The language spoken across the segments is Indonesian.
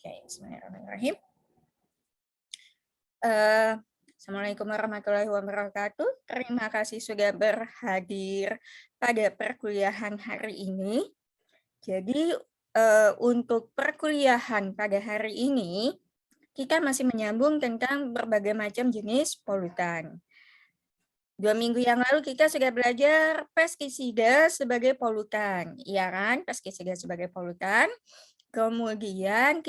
Oke, bismillahirrahmanirrahim. Assalamualaikum warahmatullahi wabarakatuh. Terima kasih sudah berhadir pada perkuliahan hari ini. Jadi, untuk perkuliahan pada hari ini, kita masih menyambung tentang berbagai macam jenis polutan. 2 minggu yang lalu kita sudah belajar pestisida sebagai polutan, iya kan? Pestisida sebagai polutan. Kemudian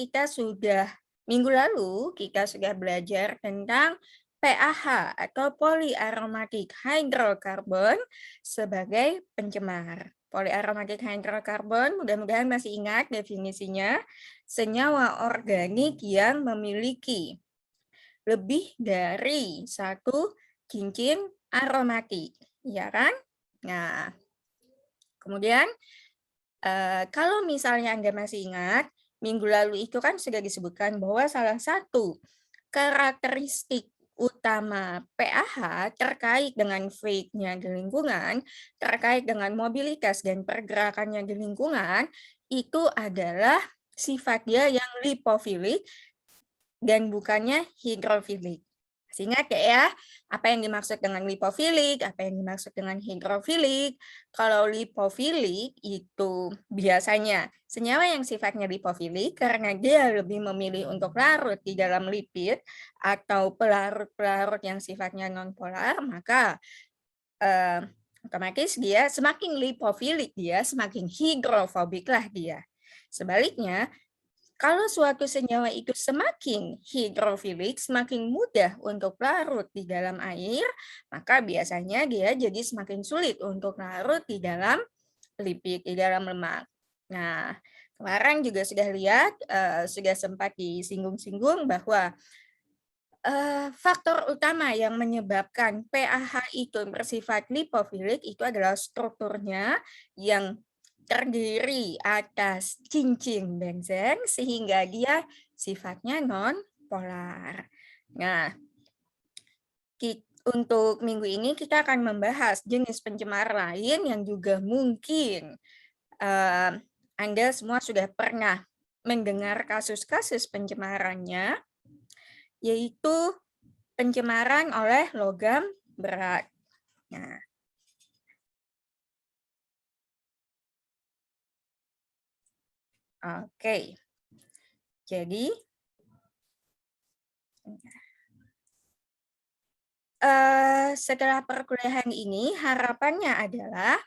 minggu lalu kita sudah belajar tentang PAH atau polyaromatic hydrocarbon sebagai pencemar. Polyaromatic hydrocarbon, mudah-mudahan masih ingat definisinya, senyawa organik yang memiliki lebih dari satu cincin aromatik, ya kan? Nah, kemudian kalau misalnya Anda masih ingat, minggu lalu itu kan sudah disebutkan bahwa salah satu karakteristik utama PAH terkait dengan fate-nya di lingkungan, terkait dengan mobilitas dan pergerakannya di lingkungan, itu adalah sifat dia yang lipofilik dan bukannya hidrofilik. Masih ingat ya, apa yang dimaksud dengan lipofilik, apa yang dimaksud dengan hidrofilik? Kalau lipofilik itu biasanya senyawa yang sifatnya lipofilik karena dia lebih memilih untuk larut di dalam lipid atau pelarut-pelarut yang sifatnya nonpolar, maka otomatis dia semakin lipofilik dia, semakin hidrofobik lah dia. Sebaliknya, kalau suatu senyawa itu semakin hidrofilik, semakin mudah untuk larut di dalam air, maka biasanya dia jadi semakin sulit untuk larut di dalam lipid, di dalam lemak. Nah, kemarin juga sudah lihat, sudah sempat disinggung-singgung bahwa faktor utama yang menyebabkan PAH itu bersifat lipofilik itu adalah strukturnya yang terdiri atas cincin benzen sehingga dia sifatnya non-polar. Nah, untuk minggu ini kita akan membahas jenis pencemar lain yang juga mungkin Anda semua sudah pernah mendengar kasus-kasus pencemarannya, yaitu pencemaran oleh logam berat. Nah, oke. Jadi, setelah perkuliahan ini harapannya adalah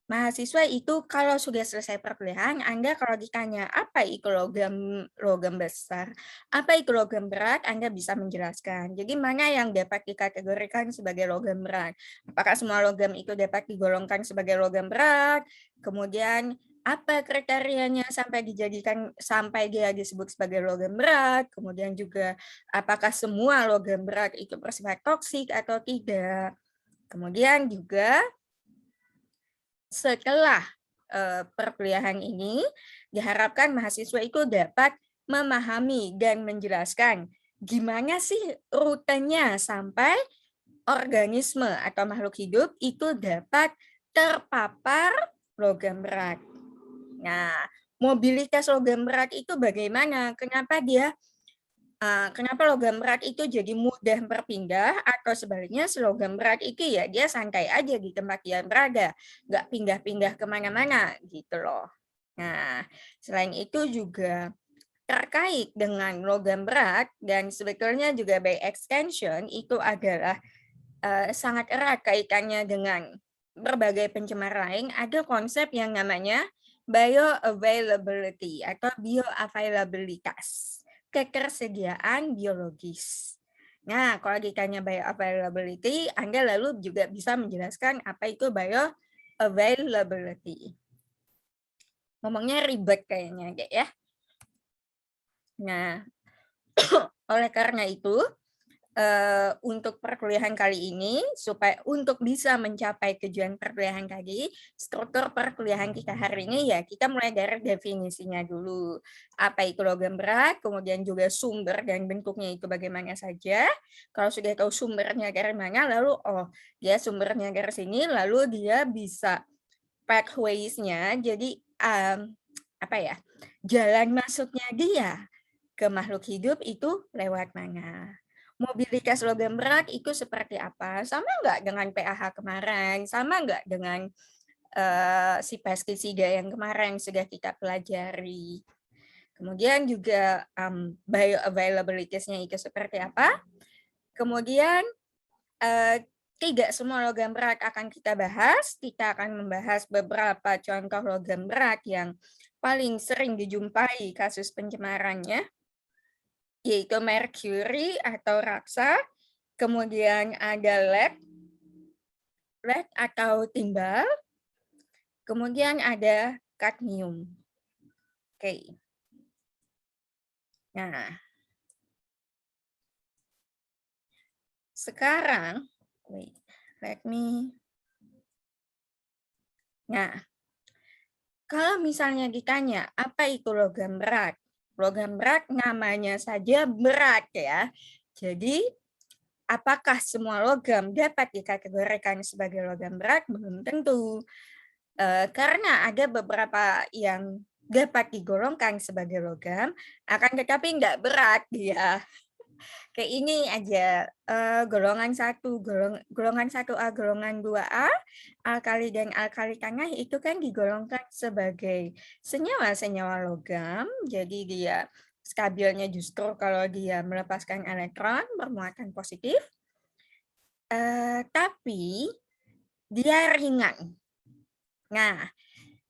mahasiswa itu kalau sudah selesai perkuliahan, Anda kalau ditanya apa itu logam besar, apa itu logam berat, Anda bisa menjelaskan. Jadi mana yang dapat dikategorikan sebagai logam berat? Apakah semua logam itu dapat digolongkan sebagai logam berat? Kemudian apa kriterianya sampai dia disebut sebagai logam berat? Kemudian juga apakah semua logam berat itu bersifat toksik atau tidak? Kemudian juga setelah perkuliahan ini, diharapkan mahasiswa itu dapat memahami dan menjelaskan gimana sih rutenya sampai organisme atau makhluk hidup itu dapat terpapar logam berat. Nah, mobilitas logam berat itu bagaimana? Kenapa logam berat itu jadi mudah berpindah atau sebaliknya logam berat itu ya dia santai aja di tempat dia berada, nggak pindah-pindah kemana-mana gitu loh. Nah, selain itu juga terkait dengan logam berat dan sebetulnya juga by extension itu adalah sangat erat kaitannya dengan berbagai pencemar lain, ada konsep yang namanya bioavailability atau bioavailabilitas, ketersediaan biologis. Nah, kalau ditanya bioavailability, Anda lalu juga bisa menjelaskan apa itu bioavailability. Ngomongnya ribet kayaknya, ya. Nah, oleh karena itu, untuk perkuliahan kali ini, supaya untuk bisa mencapai tujuan perkuliahan tadi, struktur perkuliahan kita hari ini ya kita mulai dari definisinya dulu. Apa itu logam berat, kemudian juga sumber dan bentuknya itu bagaimana saja. Kalau sudah tahu sumbernya dari mana, lalu dia sumbernya dari sini, lalu dia bisa pathways-nya. Jadi jalan masuknya dia ke makhluk hidup itu lewat mana. Mobilitas logam berat itu seperti apa? Sama nggak dengan PAH kemarin? Sama nggak dengan si pestisida yang kemarin sudah kita pelajari? Kemudian juga bioavailability-nya itu seperti apa? Kemudian tidak semua logam berat akan kita bahas. Kita akan membahas beberapa contoh logam berat yang paling sering dijumpai kasus pencemarannya, yaitu merkuri atau raksa. Kemudian ada lead atau timbal. Kemudian ada kadmium. Oke. Nah, sekarang, Nah, kalau misalnya ditanya, apa itu logam berat? Logam berat namanya saja berat ya. Jadi, apakah semua logam dapat dikategorikan sebagai logam berat? Belum tentu. Karena ada beberapa yang dapat digolongkan sebagai logam, akan tetapi nggak berat dia. Kayak ini aja, golongan 1, golongan 1A, golongan 2A, alkali dan alkali tengah itu kan digolongkan sebagai senyawa-senyawa logam, jadi dia stabilnya justru kalau dia melepaskan elektron bermuatan positif, tapi dia ringan. Nah,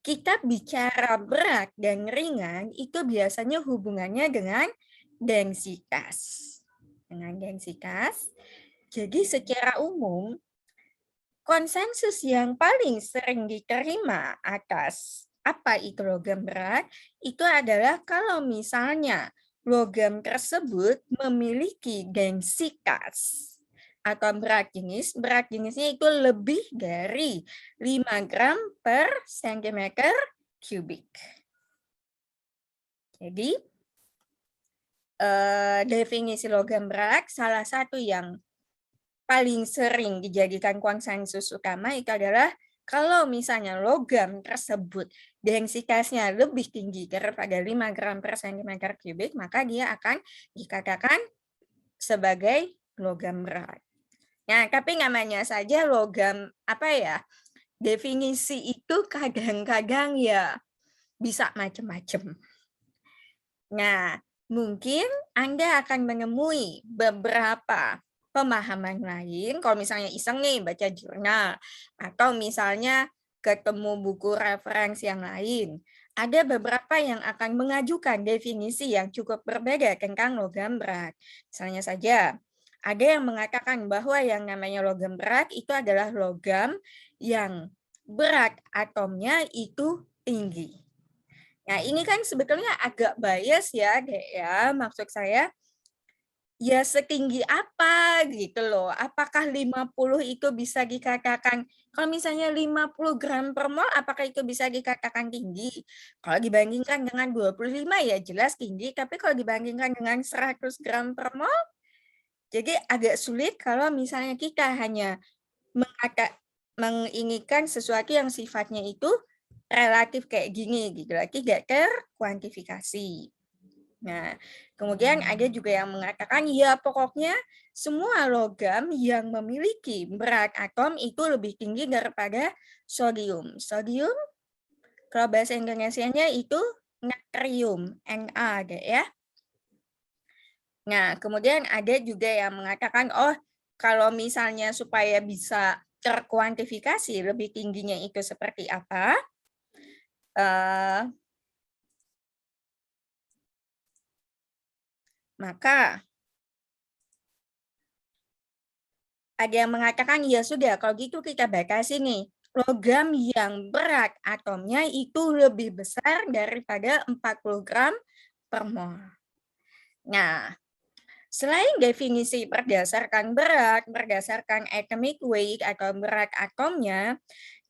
kita bicara berat dan ringan itu biasanya hubungannya dengan densitas. Jadi secara umum, konsensus yang paling sering diterima atas apa itu logam berat, itu adalah kalau misalnya logam tersebut memiliki densitas atau berat jenisnya itu lebih dari 5 gram per centimeter kubik. Jadi, definisi logam berat, salah satu yang paling sering dijadikan konsensus utama itu adalah kalau misalnya logam tersebut densitasnya lebih tinggi daripada 5 gram per centimeter kubik, maka dia akan dikatakan sebagai logam berat. Nah, tapi namanya saja logam, definisi itu kadang-kadang ya bisa macam-macam. Nah, mungkin Anda akan menemui beberapa pemahaman lain, kalau misalnya iseng nih baca jurnal, atau misalnya ketemu buku referensi yang lain. Ada beberapa yang akan mengajukan definisi yang cukup berbeda tentang logam berat. Misalnya saja, ada yang mengatakan bahwa yang namanya logam berat itu adalah logam yang berat atomnya itu tinggi. Nah, ini kan sebetulnya agak bias ya, Dek ya. Maksud saya, ya setinggi apa gitu loh. Apakah 50 itu bisa dikatakan, kalau misalnya 50 gram per mol, apakah itu bisa dikatakan tinggi? Kalau dibandingkan dengan 25 ya jelas tinggi, tapi kalau dibandingkan dengan 100 gram per mol, jadi agak sulit kalau misalnya kita hanya menginginkan sesuatu yang sifatnya itu relatif kayak gini gitu, tidak terkuantifikasi. Nah, kemudian ada juga yang mengatakan ya pokoknya semua logam yang memiliki berat atom itu lebih tinggi daripada sodium. Sodium kalau bahasa Indonesianya itu natrium, Na deh ya. Nah, kemudian ada juga yang mengatakan oh kalau misalnya supaya bisa terkuantifikasi lebih tingginya itu seperti apa? Maka ada yang mengatakan ya sudah kalau gitu kita batasi nih logam yang berat atomnya itu lebih besar daripada 40 gram per mol. Nah, selain definisi berdasarkan berat, berdasarkan atomic weight atau berat atomnya,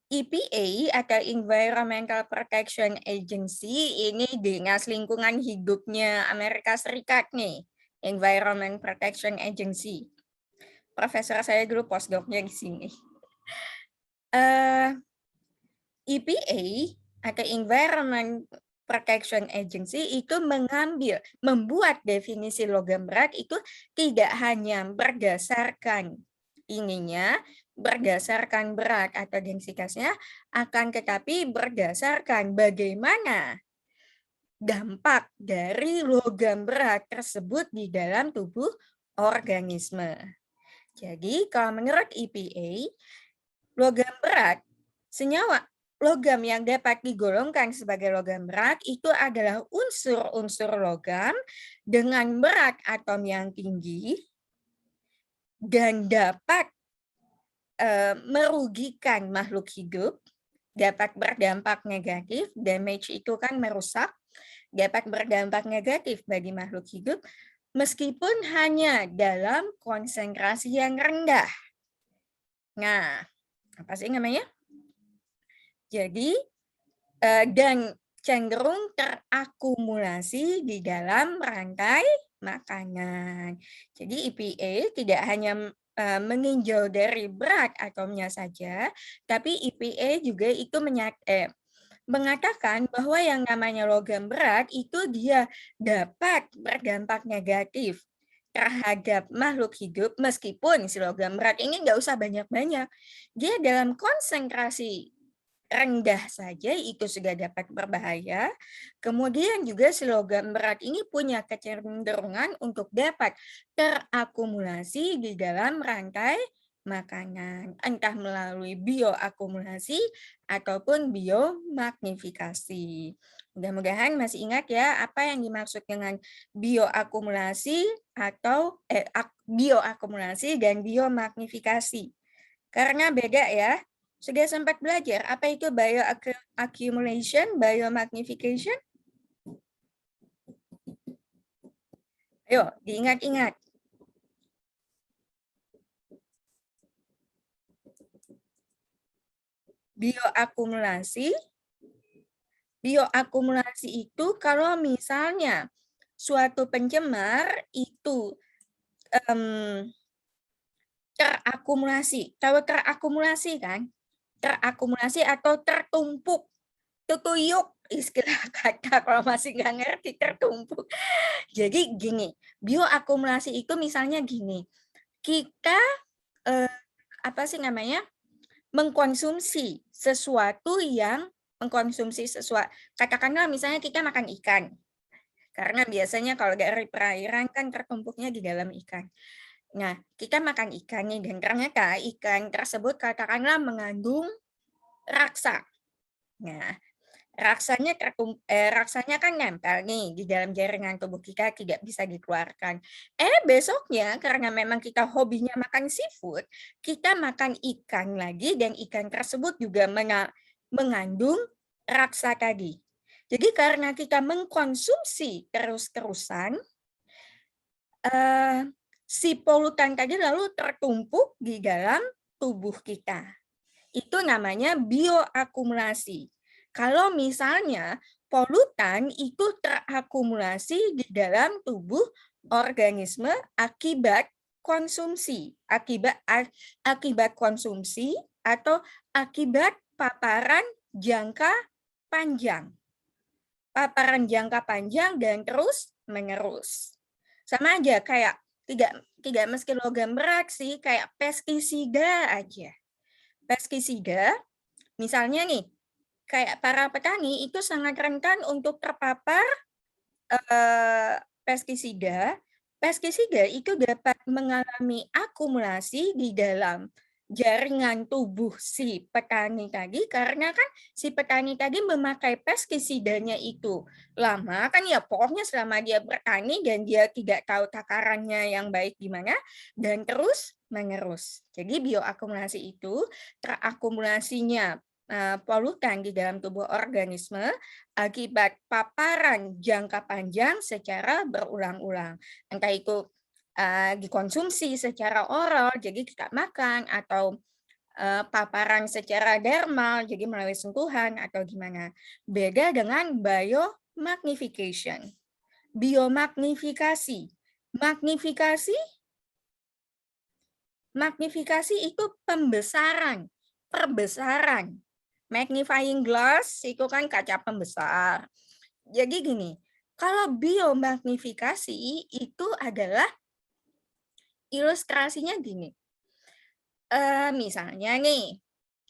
EPA atau Environmental Protection Agency ini dinas lingkungan hidupnya Amerika Serikat nih, Environment Protection Agency. Profesor saya dulu postdoc-nya di sini. EPA atau Environment protection agency itu membuat definisi logam berat itu tidak hanya berdasarkan berdasarkan berat atau densitasnya, akan tetapi berdasarkan bagaimana dampak dari logam berat tersebut di dalam tubuh organisme. Jadi kalau menurut EPA, logam berat, senyawa logam yang dapat digolongkan sebagai logam berat itu adalah unsur-unsur logam dengan berat atom yang tinggi dan dapat merugikan makhluk hidup, dapat berdampak negatif, damage itu kan merusak, dapat berdampak negatif bagi makhluk hidup, meskipun hanya dalam konsentrasi yang rendah. Nah, apa sih namanya? Jadi, dan cenderung terakumulasi di dalam rantai makanan. Jadi EPA tidak hanya meninjau dari berat atomnya saja, tapi EPA juga itu mengatakan bahwa yang namanya logam berat itu dia dapat berdampak negatif terhadap makhluk hidup meskipun si logam berat ini nggak usah banyak-banyak. Dia dalam konsentrasi rendah saja itu sudah dapat berbahaya. Kemudian juga si logam berat ini punya kecenderungan untuk dapat terakumulasi di dalam rantai makanan, entah melalui bioakumulasi ataupun biomagnifikasi. Mudah-mudahan masih ingat ya apa yang dimaksud dengan bioakumulasi atau bioakumulasi dan biomagnifikasi. Karena beda ya. Sudah sempat belajar apa itu bioaccumulation, biomagnification? Ayo, diingat-ingat. Bioakumulasi itu kalau misalnya suatu pencemar itu terakumulasi. Tahu terakumulasi kan? Terakumulasi atau tertumpuk, tutuyuk istilah kata kalau masih nggak ngerti tertumpuk. Jadi gini, bioakumulasi itu misalnya gini, kita apa sih namanya mengkonsumsi sesuatu katakanlah misalnya kita makan ikan, karena biasanya kalau dari perairan kan tertumpuknya di dalam ikan. Nah, kita makan ikan nih, dan ternyata ikan tersebut katakanlah mengandung raksa. Nah, raksanya kan nempel nih di dalam jaringan tubuh kita, tidak bisa dikeluarkan. Besoknya karena memang kita hobinya makan seafood, kita makan ikan lagi dan ikan tersebut juga mengandung raksa tadi. Jadi karena kita mengkonsumsi terus-terusan, si polutan tadi lalu tertumpuk di dalam tubuh kita. Itu namanya bioakumulasi. Kalau misalnya polutan itu terakumulasi di dalam tubuh organisme akibat konsumsi, akibat konsumsi atau akibat paparan jangka panjang. Paparan jangka panjang dan terus menerus. Sama aja kayak tidak meski logam berat sih, kayak pestisida aja. Pestisida, misalnya nih, kayak para petani itu sangat rentan untuk terpapar pestisida. Pestisida itu dapat mengalami akumulasi di dalam jaringan tubuh si petani tadi, karena kan si petani tadi memakai pestisidanya itu lama kan ya, pokoknya selama dia bertani dan dia tidak tahu takarannya yang baik gimana dan terus menerus. Jadi bioakumulasi itu terakumulasinya polutan di dalam tubuh organisme akibat paparan jangka panjang secara berulang-ulang. Entah itu dikonsumsi secara oral, jadi kita makan, atau paparan secara dermal, jadi melalui sentuhan atau gimana. Beda dengan biomagnification. Biomagnifikasi. Magnifikasi itu perbesaran. Magnifying glass itu kan kaca pembesar. Jadi gini, kalau biomagnifikasi itu adalah ilustrasinya gini, misalnya nih,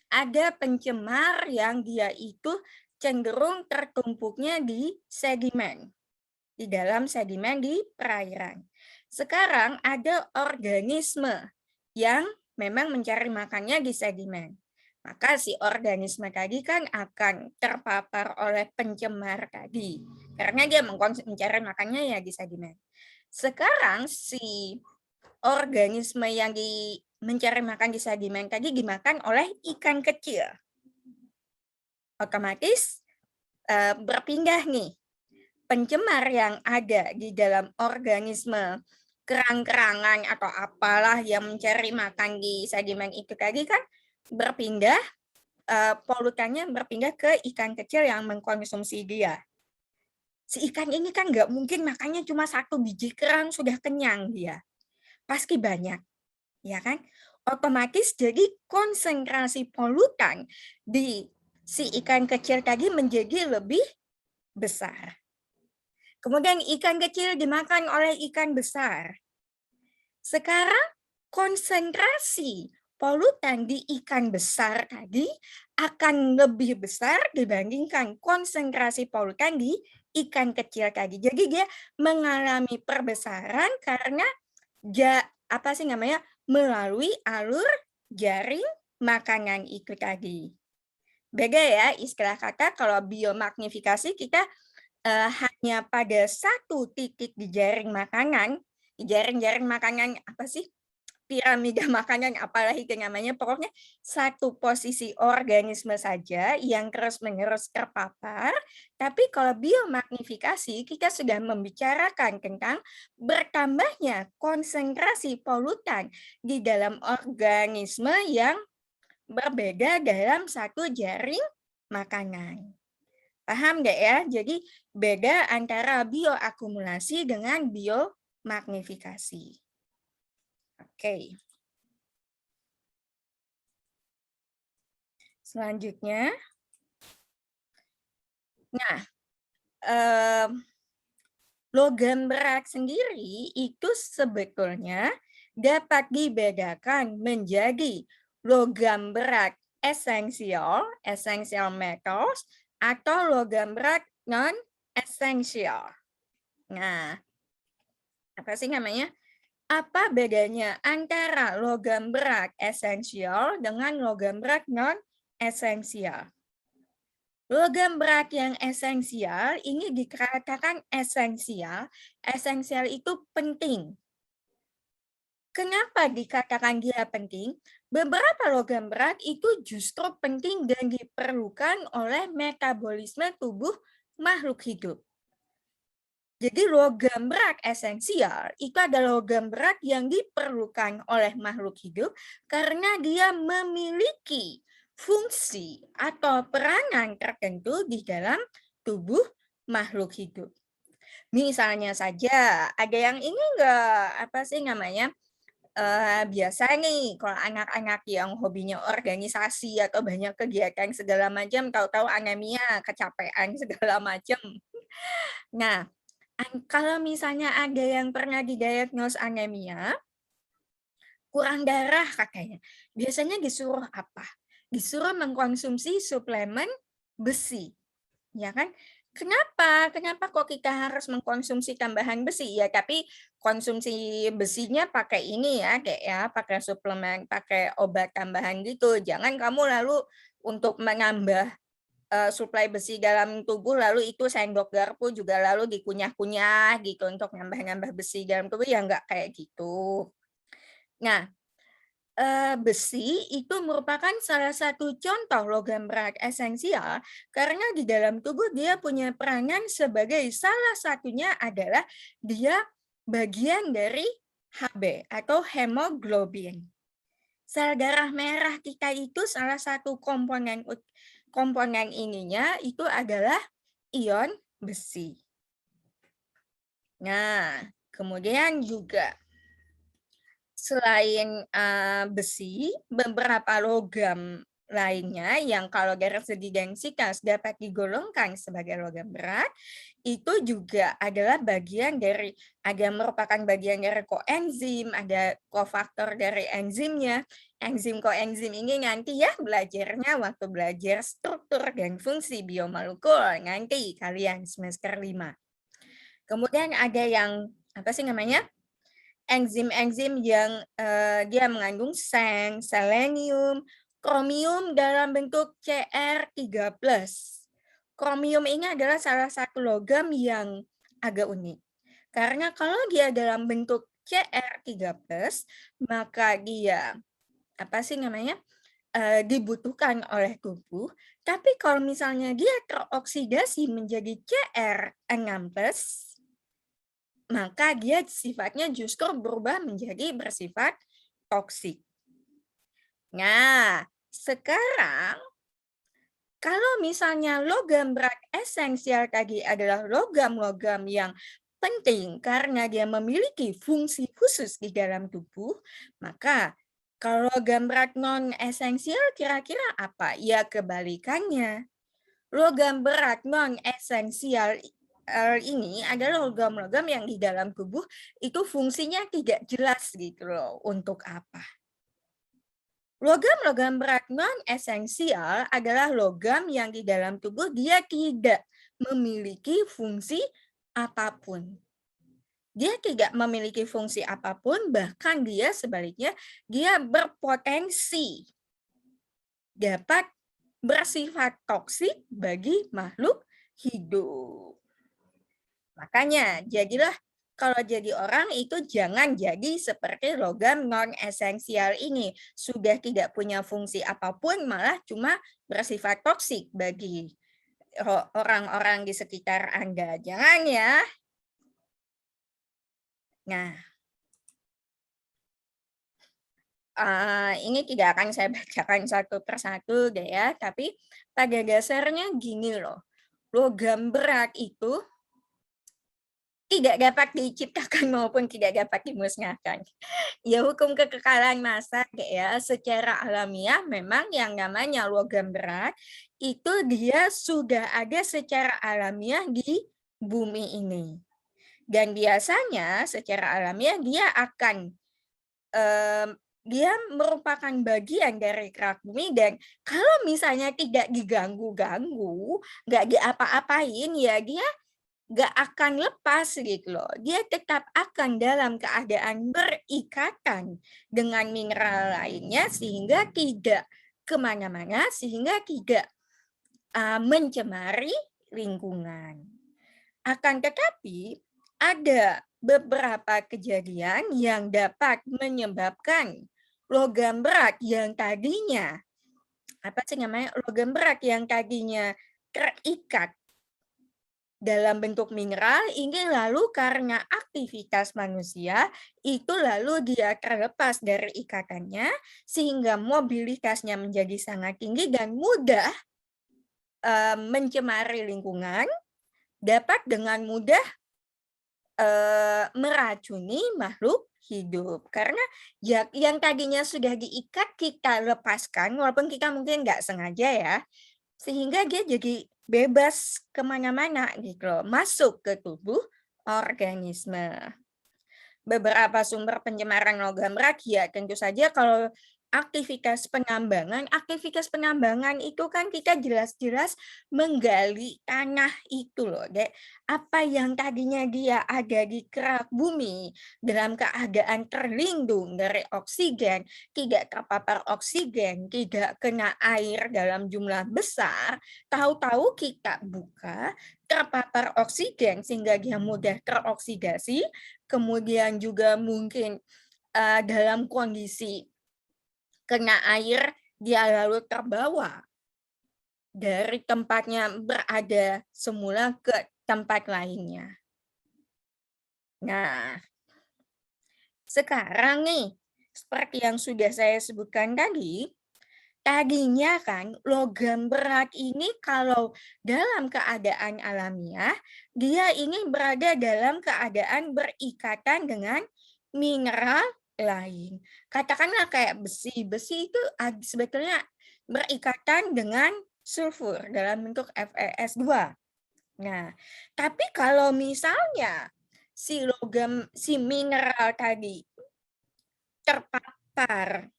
ada pencemar yang dia itu cenderung tertumpuknya di sedimen, di dalam sedimen di perairan. Sekarang ada organisme yang memang mencari makannya di sedimen. Maka si organisme tadi kan akan terpapar oleh pencemar tadi. Karena dia mencari makannya ya di sedimen. Sekarang si organisme yang mencari makan di sedimen tadi dimakan oleh ikan kecil. Otomatis berpindah nih pencemar yang ada di dalam organisme kerang-kerangan atau apalah yang mencari makan di sedimen itu tadi kan berpindah, polutannya berpindah ke ikan kecil yang mengkonsumsi dia. Si ikan ini kan nggak mungkin makannya cuma 1 biji kerang sudah kenyang dia. Pasti banyak, ya kan? Otomatis jadi konsentrasi polutan di si ikan kecil tadi menjadi lebih besar. Kemudian ikan kecil dimakan oleh ikan besar. Sekarang konsentrasi polutan di ikan besar tadi akan lebih besar dibandingkan konsentrasi polutan di ikan kecil tadi. Jadi dia mengalami perbesaran karena melalui alur jaring makanan itu tadi. Beda ya istilah kata, kalau biomagnifikasi kita hanya pada satu titik di jaring makanan, di jaring-jaring makanan apa sih, piramida makanan apalah itu namanya, pokoknya satu posisi organisme saja yang terus-menerus terpapar. Tapi kalau biomagnifikasi kita sudah membicarakan tentang bertambahnya konsentrasi polutan di dalam organisme yang berbeda dalam satu jaring makanan. Paham nggak ya? Jadi beda antara bioakumulasi dengan biomagnifikasi. Oke. Selanjutnya, nah, logam berat sendiri itu sebetulnya dapat dibedakan menjadi logam berat esensial, essential metals, atau logam berat non-esensial. Nah, apa sih namanya? Apa bedanya antara logam berat esensial dengan logam berat non-esensial? Logam berat yang esensial ini dikatakan esensial. Esensial itu penting. Kenapa dikatakan dia penting? Beberapa logam berat itu justru penting dan diperlukan oleh metabolisme tubuh makhluk hidup. Jadi logam berat esensial itu adalah logam berat yang diperlukan oleh makhluk hidup karena dia memiliki fungsi atau peranan tertentu di dalam tubuh makhluk hidup. Misalnya saja, ada yang ini enggak, apa sih namanya, biasa nih kalau anak-anak yang hobinya organisasi atau banyak kegiatan segala macam, tahu-tahu anemia, kecapean segala macam. Nah, kalau misalnya ada yang pernah didiagnos anemia, kurang darah katanya, biasanya disuruh apa? Disuruh mengkonsumsi suplemen besi, ya kan? Kenapa? Kenapa kok kita harus mengkonsumsi tambahan besi? Ya, tapi konsumsi besinya pakai ini ya, kayak ya, pakai suplemen, pakai obat tambahan gitu. Jangan kamu lalu untuk menambah suplai besi dalam tubuh, lalu itu sendok garpu juga lalu dikunyah-kunyah gitu untuk nambah-nambah besi dalam tubuh, ya nggak kayak gitu. Nah, besi itu merupakan salah satu contoh logam berat esensial karena di dalam tubuh dia punya peranan sebagai salah satunya adalah dia bagian dari Hb atau hemoglobin. Sel darah merah kita itu salah satu komponen ininya itu adalah ion besi. Nah, kemudian juga selain besi, beberapa logam lainnya yang kalau dari segi densitas dapat digolongkan sebagai logam berat, itu juga adalah merupakan bagian dari koenzim, ada kofaktor dari enzimnya. Enzim koenzim ini nanti ya belajarnya waktu belajar struktur dan fungsi biomolekul nanti kalian semester 5. Kemudian ada yang apa sih namanya? Enzim-enzim yang dia mengandung seng, selenium, kromium dalam bentuk Cr3+. Kromium ini adalah salah satu logam yang agak unik. Karena kalau dia dalam bentuk Cr3+, maka dia apa sih namanya? Dibutuhkan oleh tubuh, tapi kalau misalnya dia teroksidasi menjadi Cr6+, maka dia sifatnya justru berubah menjadi bersifat toksik. Nah, sekarang kalau misalnya logam berat esensial tadi adalah logam-logam yang penting karena dia memiliki fungsi khusus di dalam tubuh, maka kalau logam berat non-esensial kira-kira apa? Ya kebalikannya. Logam berat non-esensial ini adalah logam-logam yang di dalam tubuh itu fungsinya tidak jelas gitu loh, untuk apa. Logam-logam berat non-esensial adalah logam yang di dalam tubuh dia tidak memiliki fungsi apapun. Dia tidak memiliki fungsi apapun, bahkan dia sebaliknya, dia berpotensi dapat bersifat toksik bagi makhluk hidup. Makanya, jadilah kalau jadi orang itu jangan jadi seperti logam non-esensial ini. Sudah tidak punya fungsi apapun, malah cuma bersifat toksik bagi orang-orang di sekitar Anda. Jangan ya. Nah, ini tidak akan saya bacakan satu persatu deh ya, tapi pada dasarnya gini loh, logam berat itu tidak dapat diciptakan maupun tidak dapat dimusnahkan. Ya hukum kekekalan massa ya, secara alamiah memang yang namanya logam berat itu dia sudah ada secara alamiah di bumi ini. Dan biasanya secara alamiah dia merupakan bagian dari kerak bumi dan kalau misalnya tidak diganggu-ganggu, nggak diapa-apain ya dia nggak akan lepas gitu loh. Dia tetap akan dalam keadaan berikatan dengan mineral lainnya sehingga tidak kemana-mana, sehingga tidak mencemari lingkungan. Akan tetapi ada beberapa kejadian yang dapat menyebabkan logam berat yang tadinya logam berat yang tadinya terikat dalam bentuk mineral ini lalu karena aktivitas manusia itu lalu dia terlepas dari ikatannya sehingga mobilitasnya menjadi sangat tinggi dan mudah mencemari lingkungan, dapat dengan mudah meracuni makhluk hidup karena yang tadinya sudah diikat kita lepaskan walaupun kita mungkin nggak sengaja ya, sehingga dia jadi bebas kemana-mana gitu loh, masuk ke tubuh organisme. Beberapa sumber pencemaran logam berat ya tentu saja kalau aktivitas penambangan itu kan kita jelas-jelas menggali tanah itu loh, Dek. Apa yang tadinya dia ada di kerak bumi dalam keadaan terlindung dari oksigen, tidak terpapar oksigen, tidak kena air dalam jumlah besar, tahu-tahu kita buka, terpapar oksigen sehingga dia mudah teroksidasi, kemudian juga mungkin dalam kondisi kena air, dia lalu terbawa dari tempatnya berada semula ke tempat lainnya. Nah, sekarang nih, seperti yang sudah saya sebutkan tadi, tadinya kan logam berat ini kalau dalam keadaan alamiah, dia ini berada dalam keadaan berikatan dengan mineral lain. Katakanlah kayak besi. Besi itu sebetulnya berikatan dengan sulfur dalam bentuk FeS2. Nah, tapi kalau misalnya si mineral tadi terpapar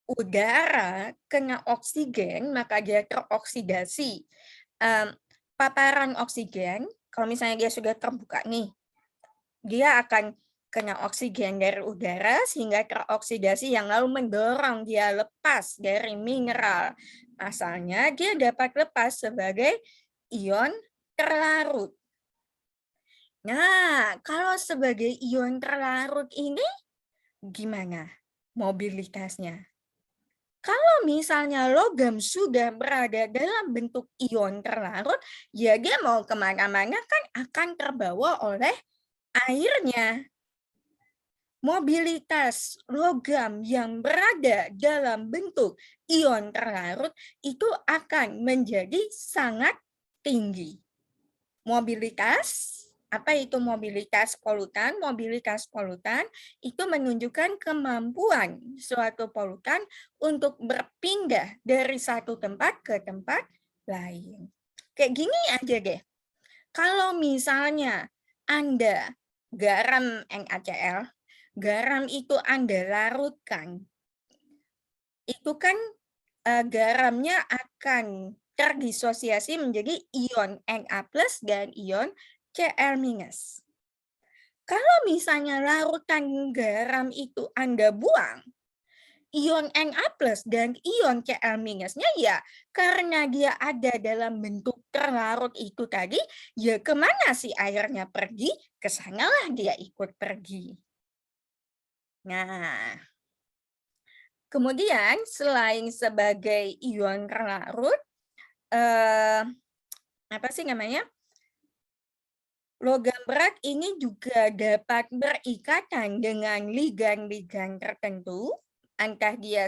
udara, kena oksigen, maka dia teroksidasi. Paparan oksigen, kalau misalnya dia sudah terbuka nih, dia akan kena oksigen dari udara sehingga teroksidasi yang lalu mendorong dia lepas dari mineral. Asalnya dia dapat lepas sebagai ion terlarut. Nah, kalau sebagai ion terlarut ini gimana mobilitasnya? Kalau misalnya logam sudah berada dalam bentuk ion terlarut, ya dia mau kemana-mana kan akan terbawa oleh airnya. Mobilitas logam yang berada dalam bentuk ion terlarut itu akan menjadi sangat tinggi. Mobilitas, apa itu mobilitas polutan? Mobilitas polutan itu menunjukkan kemampuan suatu polutan untuk berpindah dari satu tempat ke tempat lain. Kayak gini aja deh. Kalau misalnya Anda garam NaCl, garam itu Anda larutkan, itu kan garamnya akan terdisosiasi menjadi ion Na+ dan ion Cl-. Kalau misalnya larutan garam itu Anda buang, ion Na+ dan ion Cl-nya ya karena dia ada dalam bentuk terlarut itu tadi, ya kemana si airnya pergi, kesanalah dia ikut pergi. Nah, kemudian selain sebagai ion terlarut, apa sih namanya? Logam berat ini juga dapat berikatan dengan ligan-ligan tertentu, entah dia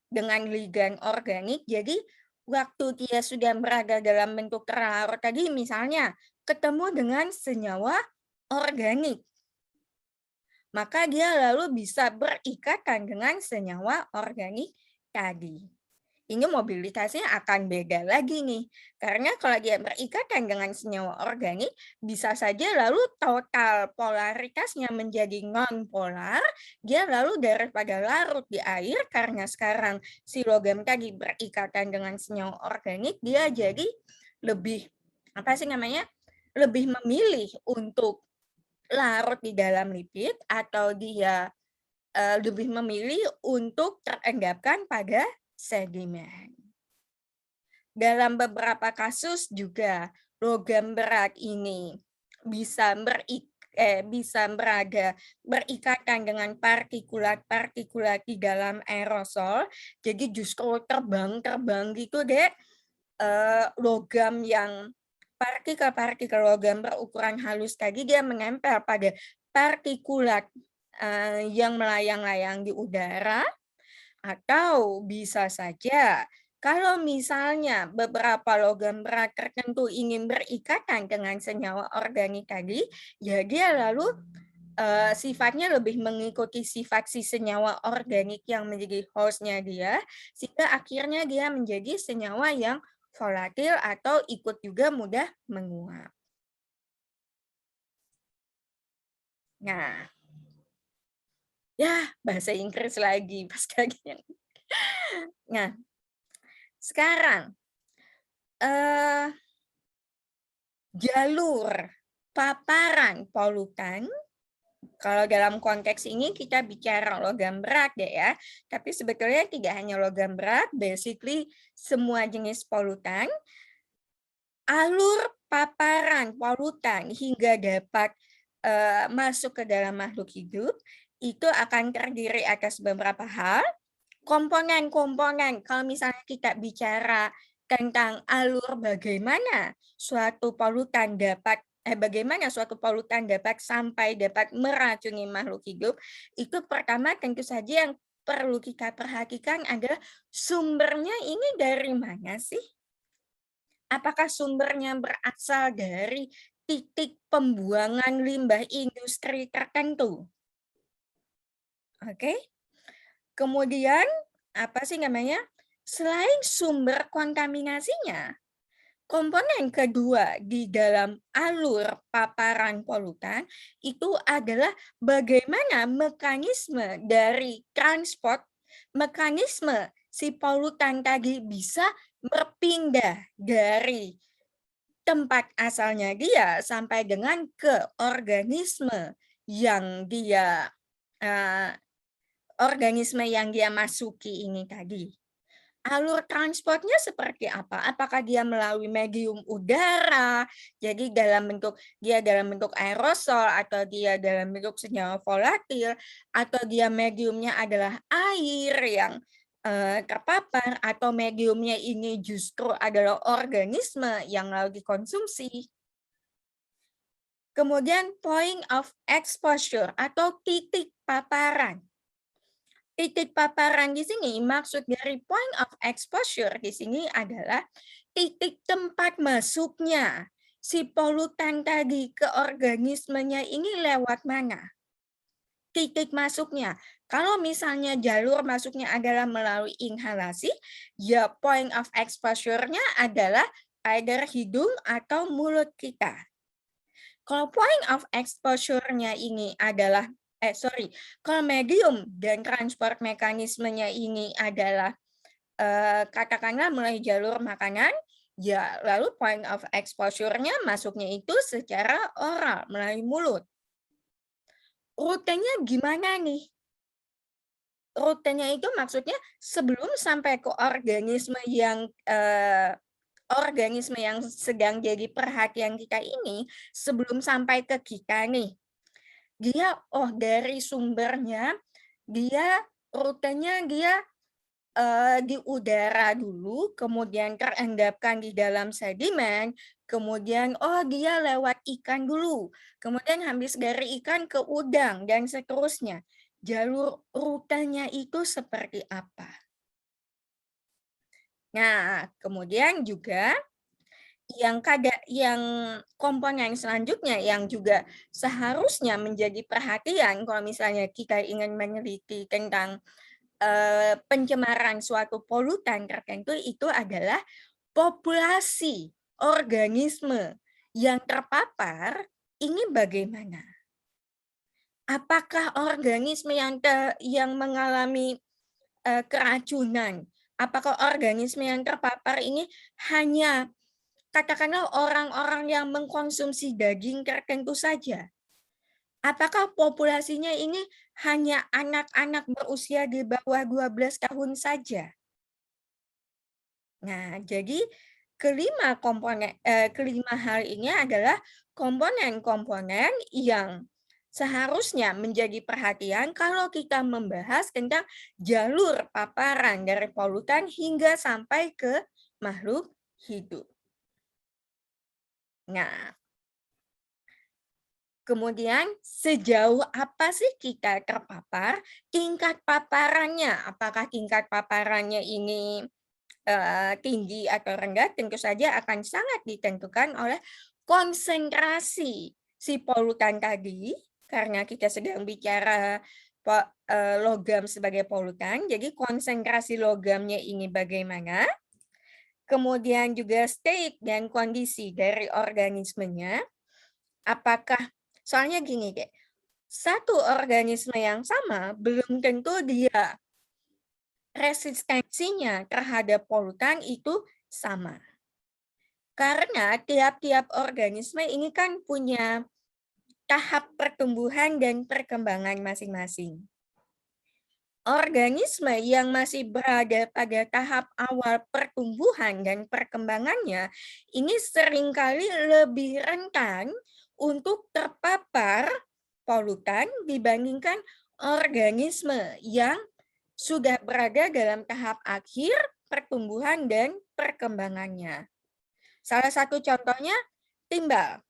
dengan ligan organik. Jadi waktu dia sudah berada dalam bentuk terlarut tadi, misalnya ketemu dengan senyawa organik, maka dia lalu bisa berikatan dengan senyawa organik tadi. Ini mobilitasnya akan beda lagi nih. Karena kalau dia berikatan dengan senyawa organik, bisa saja lalu total polaritasnya menjadi non-polar, dia lalu daripada larut di air, karena sekarang si logam tadi berikatan dengan senyawa organik, dia jadi lebih, apa sih namanya, lebih memilih untuk larut di dalam lipid, atau dia lebih memilih untuk terendapkan pada sedimen. Dalam beberapa kasus juga logam berat ini bisa berikatan dengan partikulat-partikulat di dalam aerosol. Jadi justru terbang gitu deh logam yang partikel-partikel logam berukuran halus tadi dia menempel pada partikulat yang melayang-layang di udara. Atau bisa saja kalau misalnya beberapa logam berat tertentu ingin berikatan dengan senyawa organik tadi, ya dia lalu sifatnya lebih mengikuti sifat si senyawa organik yang menjadi host-nya dia, sehingga akhirnya dia menjadi senyawa yang volatil atau ikut juga mudah menguap. Nah, ya bahasa Inggris lagi pas kayak gini. Nah, sekarang jalur paparan polutan, kalau dalam konteks ini kita bicara logam berat deh ya, tapi sebetulnya tidak hanya logam berat, basically semua jenis polutan, alur paparan polutan hingga dapat masuk ke dalam makhluk hidup, itu akan terdiri atas beberapa hal. Komponen-komponen, kalau misalnya kita bicara tentang alur bagaimana suatu polutan dapat sampai dapat meracuni makhluk hidup, itu pertama tentu saja yang perlu kita perhatikan adalah sumbernya ini dari mana sih? Apakah sumbernya berasal dari titik pembuangan limbah industri tertentu? Oke. Kemudian apa sih namanya? Selain sumber kontaminasinya, komponen kedua di dalam alur paparan polutan itu adalah bagaimana mekanisme dari transport, mekanisme si polutan tadi bisa berpindah dari tempat asalnya dia sampai dengan ke organisme yang dia eh, masuki ini tadi. Alur transportnya seperti apa? Apakah dia melalui medium udara, jadi dalam bentuk aerosol, atau dia dalam bentuk senyawa volatil, atau dia mediumnya adalah air yang terpapar, atau mediumnya ini justru adalah organisme yang lalu dikonsumsi. Kemudian point of exposure atau titik paparan. Titik paparan di sini, maksud dari point of exposure di sini adalah titik tempat masuknya si polutan tadi ke organismenya ini lewat mana? Titik masuknya. Kalau misalnya jalur masuknya adalah melalui inhalasi, ya point of exposure-nya adalah either hidung atau mulut kita. Kalau point of exposure-nya ini adalah kalau medium dan transport mekanismenya ini adalah katakanlah mulai jalur makanan, ya lalu point of exposure-nya masuknya itu secara oral melalui mulut. Rutenya gimana nih? Rutenya itu maksudnya sebelum sampai ke organisme yang sedang jadi perhatian kita ini, sebelum sampai ke kita nih, dia dari sumbernya rutenya di udara dulu, kemudian terendapkan di dalam sedimen, kemudian dia lewat ikan dulu, kemudian habis dari ikan ke udang dan seterusnya. Jalur rutenya itu seperti apa? Nah, kemudian juga yang komponen selanjutnya yang juga seharusnya menjadi perhatian kalau misalnya kita ingin meneliti tentang pencemaran suatu polutan tertentu itu adalah populasi organisme yang terpapar ini bagaimana? Apakah organisme yang mengalami keracunan, apakah organisme yang terpapar ini hanya katakanlah orang-orang yang mengkonsumsi daging tertentu saja? Apakah populasinya ini hanya anak-anak berusia di bawah 12 tahun saja? Nah, jadi kelima hal ini adalah komponen-komponen yang seharusnya menjadi perhatian kalau kita membahas tentang jalur paparan dari polutan hingga sampai ke makhluk hidup. Nah, kemudian sejauh apa sih kita terpapar? Tingkat paparannya, apakah tingkat paparannya ini tinggi atau rendah, tentu saja akan sangat ditentukan oleh konsentrasi si polutan tadi, karena kita sedang bicara logam sebagai polutan, jadi konsentrasi logamnya ini bagaimana, kemudian juga state dan kondisi dari organismenya, apakah, soalnya gini deh, satu organisme yang sama belum tentu dia resistensinya terhadap polutan itu sama. Karena tiap-tiap organisme ini kan punya tahap pertumbuhan dan perkembangan masing-masing. Organisme yang masih berada pada tahap awal pertumbuhan dan perkembangannya ini seringkali lebih rentan untuk terpapar polutan dibandingkan organisme yang sudah berada dalam tahap akhir pertumbuhan dan perkembangannya. Salah satu contohnya timbal.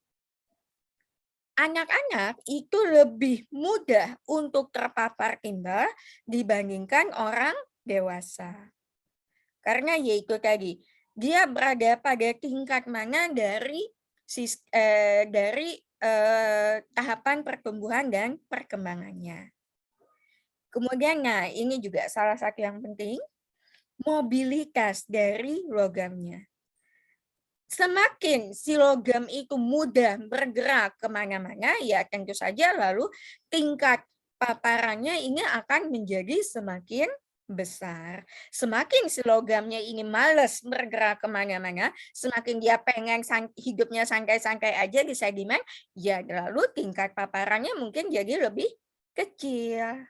Anak-anak itu lebih mudah untuk terpapar timbal dibandingkan orang dewasa. Karena yaitu tadi, dia berada pada tingkat mana dari tahapan pertumbuhan dan perkembangannya. Kemudian, nah ini juga salah satu yang penting, mobilitas dari logamnya. Semakin si logam itu mudah bergerak kemana-mana, ya tentu saja lalu tingkat paparannya ini akan menjadi semakin besar. Semakin si logamnya ini males bergerak kemana-mana, semakin dia pengen hidupnya santai-santai aja di sedimen, ya lalu tingkat paparannya mungkin jadi lebih kecil.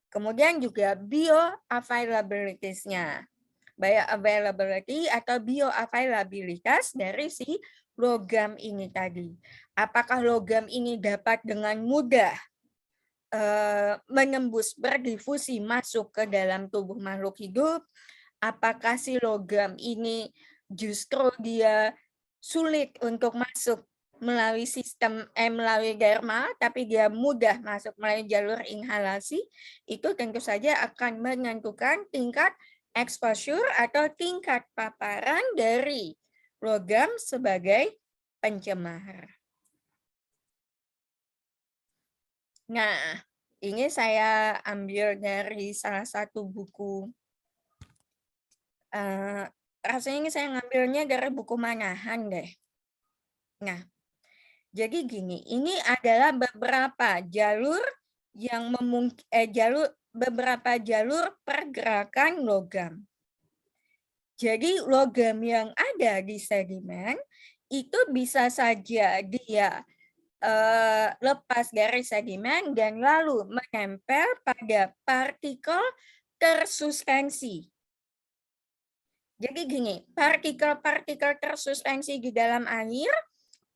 Kemudian juga bioavailability-nya. Bioavailability atau bioavailabilitas dari si logam ini tadi. Apakah logam ini dapat dengan mudah menembus berdifusi masuk ke dalam tubuh makhluk hidup? Apakah si logam ini justru dia sulit untuk masuk melalui sistem melalui derma, tapi dia mudah masuk melalui jalur inhalasi? Itu tentu saja akan menentukan tingkat exposure atau tingkat paparan dari logam sebagai pencemar. Nah, ini saya ambil dari salah satu buku. Rasanya ini saya ngambilnya dari buku Manahan deh. Nah, jadi gini, ini adalah beberapa jalur yang beberapa jalur pergerakan logam. Jadi logam yang ada di sedimen itu bisa saja dia lepas dari sedimen dan lalu menempel pada partikel tersuspensi. Jadi gini, partikel-partikel tersuspensi di dalam air,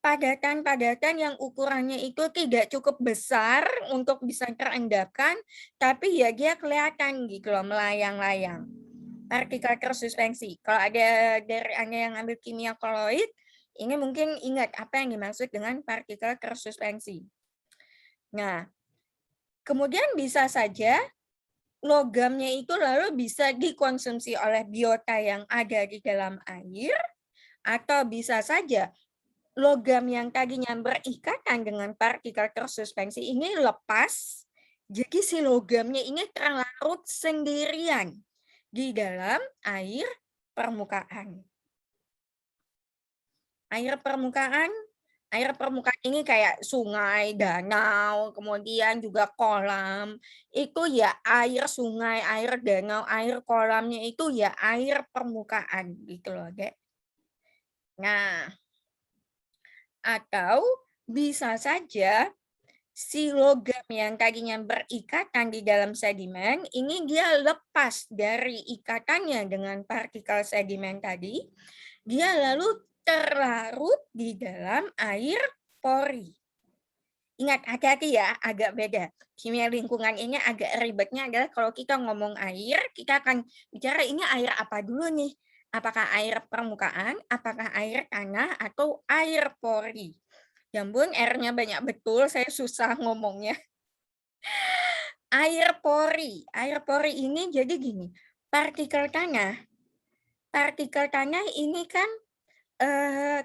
padatan-padatan yang ukurannya itu tidak cukup besar untuk bisa terendapkan, tapi ya dia kelihatan gitu loh, melayang-layang. Partikel tersuspensi. Kalau ada dari Anda yang ambil kimia koloid, ini mungkin ingat apa yang dimaksud dengan partikel tersuspensi. Nah, kemudian bisa saja logamnya itu lalu bisa dikonsumsi oleh biota yang ada di dalam air, atau bisa saja logam yang tadinya berikatan dengan partikel tersuspensi ini lepas, jadi si logamnya ini terlarut sendirian di dalam air permukaan. Air permukaan ini kayak sungai, danau, kemudian juga kolam. Itu ya air sungai, air danau, air kolamnya itu ya air permukaan gitu loh, Dek. Nah, atau bisa saja si logam yang tadinya berikatan di dalam sedimen, ini dia lepas dari ikatannya dengan partikel sedimen tadi, dia lalu terlarut di dalam air pori. Ingat, hati-hati ya, agak beda. Kimia lingkungan ini agak ribetnya adalah kalau kita ngomong air, kita akan bicara ini air apa dulu nih? Apakah air permukaan, apakah air tanah, atau air pori? Ya ampun, R-nya banyak betul, saya susah ngomongnya. Air pori ini jadi gini, partikel tanah ini kan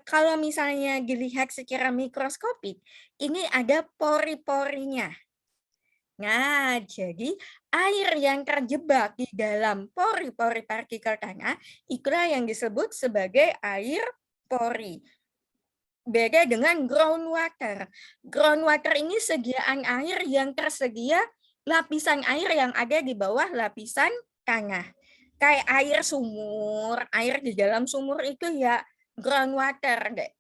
kalau misalnya dilihat secara mikroskopik, ini ada pori-porinya. Nah, jadi air yang terjebak di dalam pori-pori partikel tanah, itulah yang disebut sebagai air pori. Beda dengan groundwater. Groundwater ini sediaan air yang tersedia lapisan air yang ada di bawah lapisan tanah. Kayak air sumur, air di dalam sumur itu ya groundwater, deh.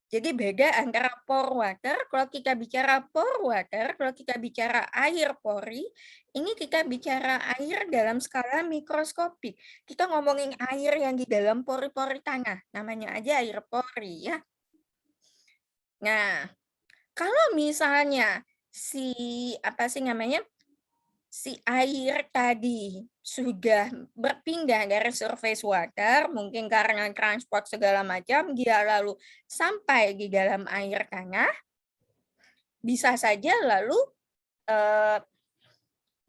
Jadi beda antara pore water. Kalau kita bicara pore water, kalau kita bicara air pori, ini kita bicara air dalam skala mikroskopik. Kita ngomongin air yang di dalam pori-pori tanah, namanya aja air pori ya. Nah, kalau misalnya si air tadi sudah berpindah dari surface water, mungkin karena transport segala macam, dia lalu sampai di dalam air tanah, bisa saja lalu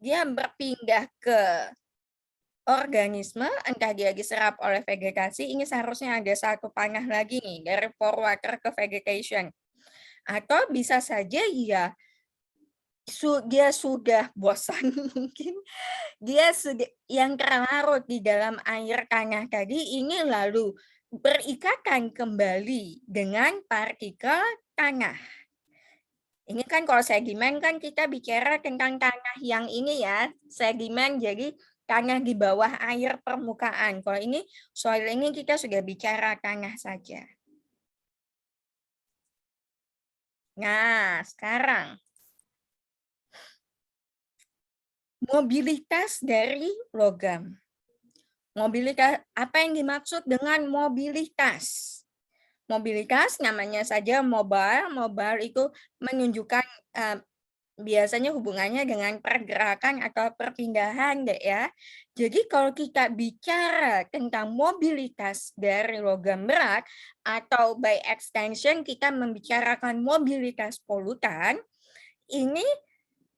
dia berpindah ke organisme, entah dia diserap oleh vegetasi. Ini seharusnya ada satu panah lagi nih, dari pore water ke vegetation. Atau bisa saja ya dia sudah bosan mungkin, dia sudah yang terlarut di dalam air tanah tadi ini lalu berikatan kembali dengan partikel tanah. Ini kan kalau sedimen kan kita bicara tentang tanah yang ini ya, sedimen jadi tanah di bawah air permukaan. Kalau ini soil ini kita sudah bicara tanah saja. Nah, sekarang mobilitas dari logam. Mobilitas, apa yang dimaksud dengan mobilitas? Mobilitas namanya saja mobile. Mobile itu menunjukkan biasanya hubungannya dengan pergerakan atau perpindahan deh ya. Jadi kalau kita bicara tentang mobilitas dari logam berat atau by extension kita membicarakan mobilitas polutan, ini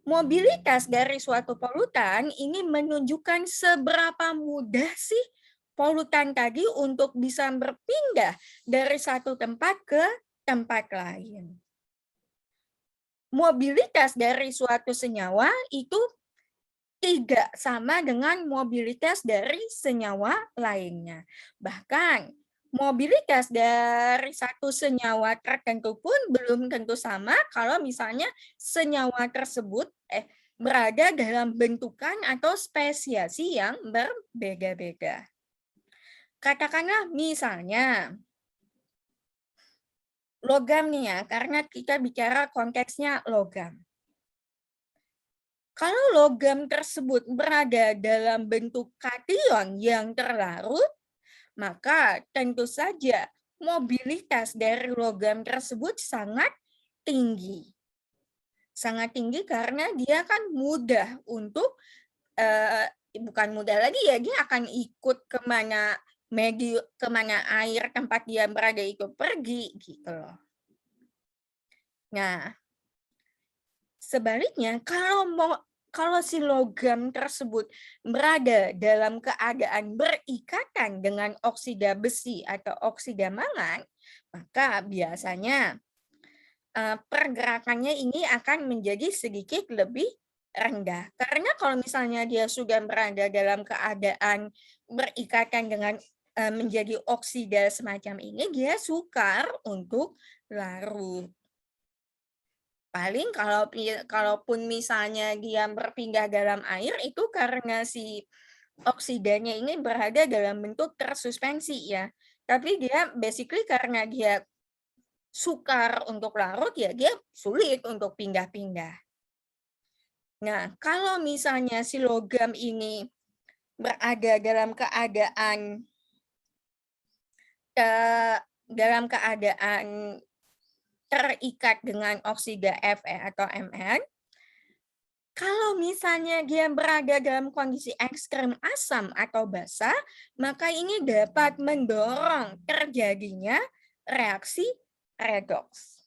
mobilitas dari suatu polutan ini menunjukkan seberapa mudah sih polutan tadi untuk bisa berpindah dari satu tempat ke tempat lain. Mobilitas dari suatu senyawa itu tidak sama dengan mobilitas dari senyawa lainnya. Bahkan mobilitas dari satu senyawa tertentu pun belum tentu sama kalau misalnya senyawa tersebut berada dalam bentukan atau spesiasi yang berbeda-beda. Katakanlah misalnya logam nih ya, karena kita bicara konteksnya logam. Kalau logam tersebut berada dalam bentuk kation yang terlarut, maka tentu saja mobilitas dari logam tersebut sangat tinggi. Sangat tinggi karena dia kan mudah untuk, bukan mudah lagi ya, dia akan ikut kemana air tempat dia berada itu pergi gitu loh. Nah, sebaliknya kalau si logam tersebut berada dalam keadaan berikatan dengan oksida besi atau oksida mangan, maka biasanya pergerakannya ini akan menjadi sedikit lebih rendah. Karena kalau misalnya dia sudah berada dalam keadaan berikatan dengan menjadi oksida semacam ini, dia sukar untuk larut. Paling kalaupun misalnya dia berpindah dalam air itu karena si oksidanya ini berada dalam bentuk tersuspensi ya. Tapi dia basically karena dia sukar untuk larut ya dia sulit untuk pindah-pindah. Nah, kalau misalnya si logam ini berada dalam keadaan terikat dengan oksida Fe atau Mn, kalau misalnya dia berada dalam kondisi ekstrem asam atau basa, maka ini dapat mendorong terjadinya reaksi redoks.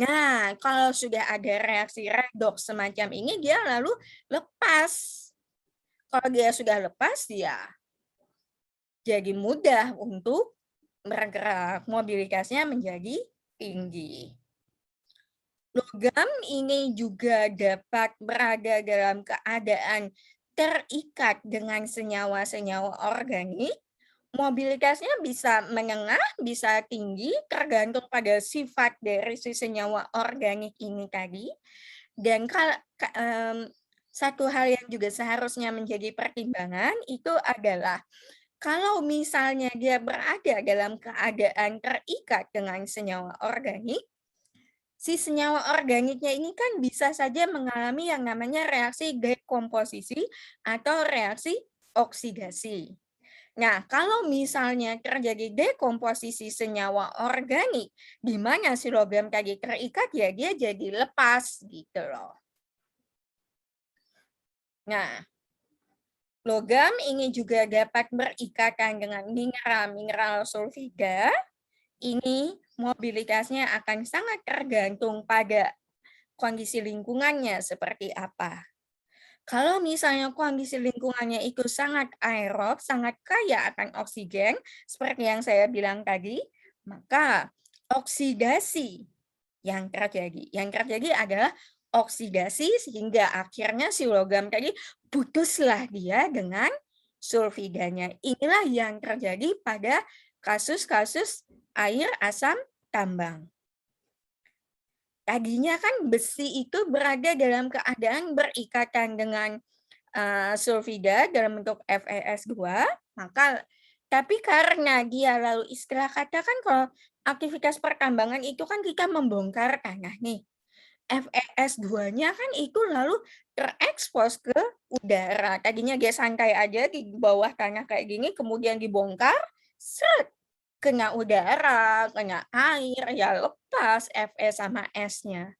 Nah, kalau sudah ada reaksi redoks semacam ini, dia lalu lepas. Kalau dia sudah lepas, dia jadi mudah untuk bergerak, mobilitasnya menjadi tinggi. Logam ini juga dapat berada dalam keadaan terikat dengan senyawa-senyawa organik. Mobilitasnya bisa menengah, bisa tinggi, tergantung pada sifat dari si senyawa organik ini tadi. Dan satu hal yang juga seharusnya menjadi pertimbangan itu adalah kalau misalnya dia berada dalam keadaan terikat dengan senyawa organik, si senyawa organiknya ini kan bisa saja mengalami yang namanya reaksi dekomposisi atau reaksi oksidasi. Nah, kalau misalnya terjadi dekomposisi senyawa organik, di mana si logam tadi terikat, ya dia jadi lepas gitu loh. Nah, logam ini juga dapat berikatan dengan mineral-mineral sulfida. Ini mobilitasnya akan sangat tergantung pada kondisi lingkungannya seperti apa. Kalau misalnya kondisi lingkungannya itu sangat aerob, sangat kaya akan oksigen, seperti yang saya bilang tadi, maka oksidasi yang terjadi adalah oksidasi sehingga akhirnya si logam tadi putuslah dia dengan sulfidanya. Inilah yang terjadi pada kasus-kasus air asam tambang. Tadinya kan besi itu berada dalam keadaan berikatan dengan sulfida dalam bentuk FeS2, maka tapi karena dia lalu istilah kata kan kalau aktivitas pertambangan itu kan kita membongkar tanah nih. FeS2-nya kan itu lalu terekspos ke udara. Tadinya dia santai aja di bawah tanah kayak gini, kemudian dibongkar, seret, kena udara, kena air, ya lepas Fe sama S-nya.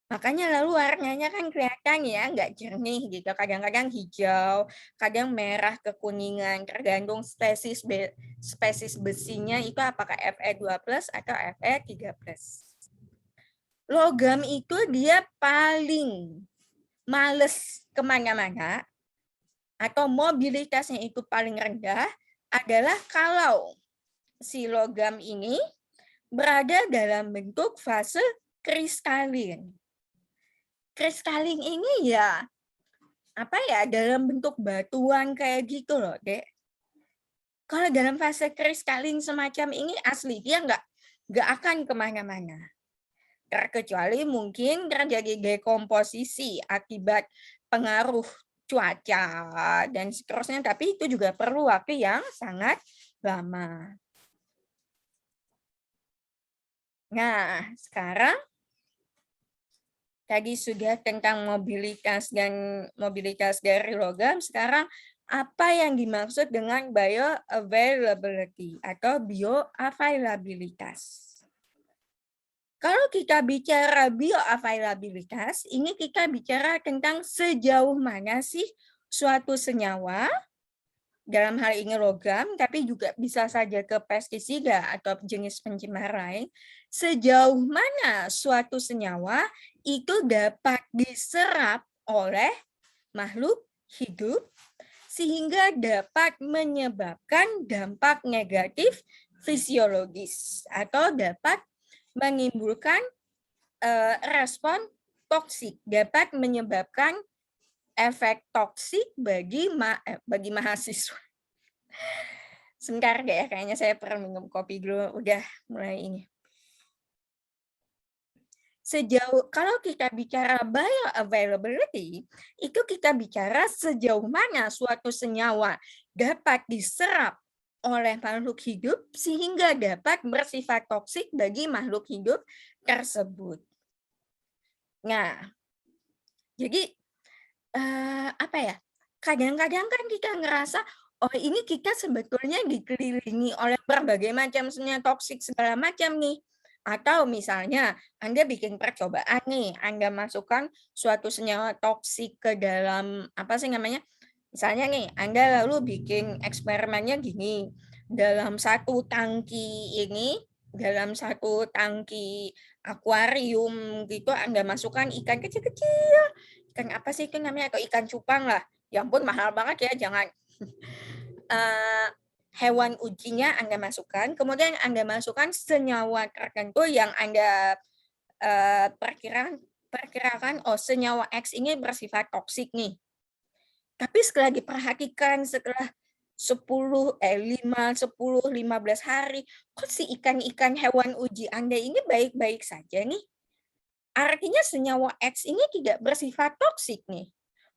Makanya lalu warnanya kan kelihatan ya, nggak jernih gitu. Kadang-kadang hijau, kadang merah kekuningan, tergantung spesies besinya itu apakah Fe2+ atau Fe3+. Logam itu dia paling males kemana-mana, atau mobilitasnya itu paling rendah, adalah kalau si logam ini berada dalam bentuk fase kristalin. Kristalin ini ya, apa ya, dalam bentuk batuan kayak gitu loh, Dek. Kalau dalam fase kristalin semacam ini asli, dia nggak akan kemana-mana. Terkecuali mungkin terjadi dekomposisi akibat pengaruh cuaca dan seterusnya, tapi itu juga perlu waktu yang sangat lama. Nah, sekarang tadi sudah tentang mobilitas dari logam, sekarang apa yang dimaksud dengan bioavailability atau bioavailabilitas? Kalau kita bicara bioavailabilitas, ini kita bicara tentang sejauh mana sih suatu senyawa, dalam hal ini logam, tapi juga bisa saja ke pestisida atau jenis pencemar lain, sejauh mana suatu senyawa itu dapat diserap oleh makhluk hidup sehingga dapat menyebabkan dampak negatif fisiologis atau dapat menimbulkan respon toksik, dapat menyebabkan efek toksik bagi mahasiswa. Sebentar deh, kayaknya saya perlu minum kopi dulu. Udah mulai ini. Kalau kita bicara bioavailability, itu kita bicara sejauh mana suatu senyawa dapat diserap oleh makhluk hidup sehingga dapat bersifat toksik bagi makhluk hidup tersebut. Nah, jadi apa ya? Kadang-kadang kan kita ngerasa, oh ini kita sebetulnya dikelilingi oleh berbagai macam senyawa toksik segala macam nih. Atau misalnya Anda bikin percobaan nih, Anda masukkan suatu senyawa toksik ke dalam apa sih namanya? Misalnya nih, Anda lalu bikin eksperimennya gini, dalam satu tangki akuarium gitu Anda masukkan ikan kecil-kecil, ikan apa sih itu namanya, atau ikan cupang lah. Ya ampun mahal banget ya, jangan. Hewan ujinya Anda masukkan, kemudian Anda masukkan senyawa tertentu yang Anda perkirakan, oh senyawa X ini bersifat toksik nih. Tapi setelah diperhatikan, setelah 5, 10, 15 hari, kok si ikan-ikan hewan uji Anda ini baik-baik saja nih? Artinya senyawa X ini tidak bersifat toksik nih.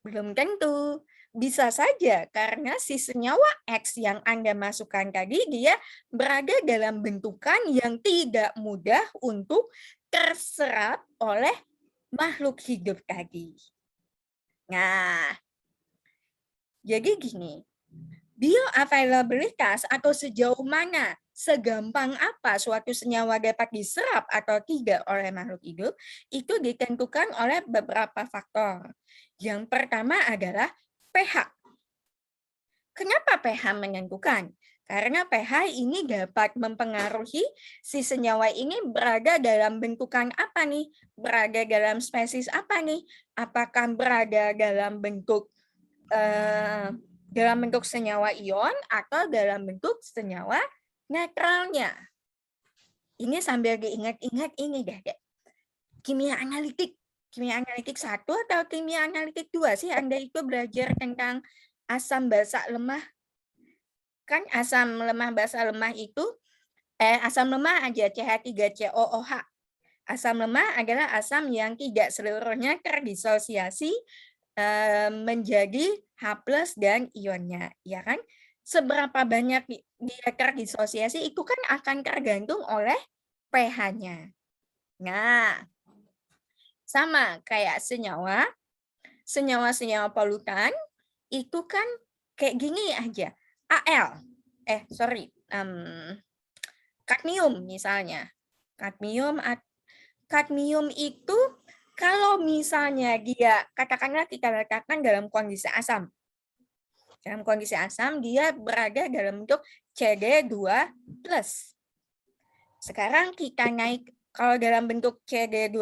Belum tentu. Bisa saja karena si senyawa X yang Anda masukkan tadi dia berada dalam bentukan yang tidak mudah untuk terserap oleh makhluk hidup tadi. Nah, jadi gini, bioavailabilitas atau sejauh mana, segampang apa suatu senyawa dapat diserap atau tidak oleh makhluk hidup, itu ditentukan oleh beberapa faktor. Yang pertama adalah pH. Kenapa pH menentukan? Karena pH ini dapat mempengaruhi si senyawa ini berada dalam bentukan apa nih? Berada dalam spesies apa nih? Apakah berada dalam bentuk senyawa ion atau dalam bentuk senyawa netralnya? Ini sambil diingat-ingat ini deh, kimia analitik. kimia analitik 1 atau kimia analitik 2 sih Anda itu belajar tentang asam basa lemah? Kan asam lemah basa lemah itu asam lemah aja CH3COOH. Asam lemah adalah asam yang tidak seluruhnya terdisosiasi menjadi H+ dan ionnya, ya kan? Seberapa banyak dia terdisosiasi itu kan akan tergantung oleh pH-nya. Nah, sama kayak senyawa, senyawa-senyawa polutan itu kan kayak gini aja. Al, kadmium misalnya. Kadmium itu kalau misalnya dia katakanlah kita letakkan dalam kondisi asam. Dalam kondisi asam dia berada dalam bentuk CD2+. Sekarang kita naik kalau dalam bentuk CD2+,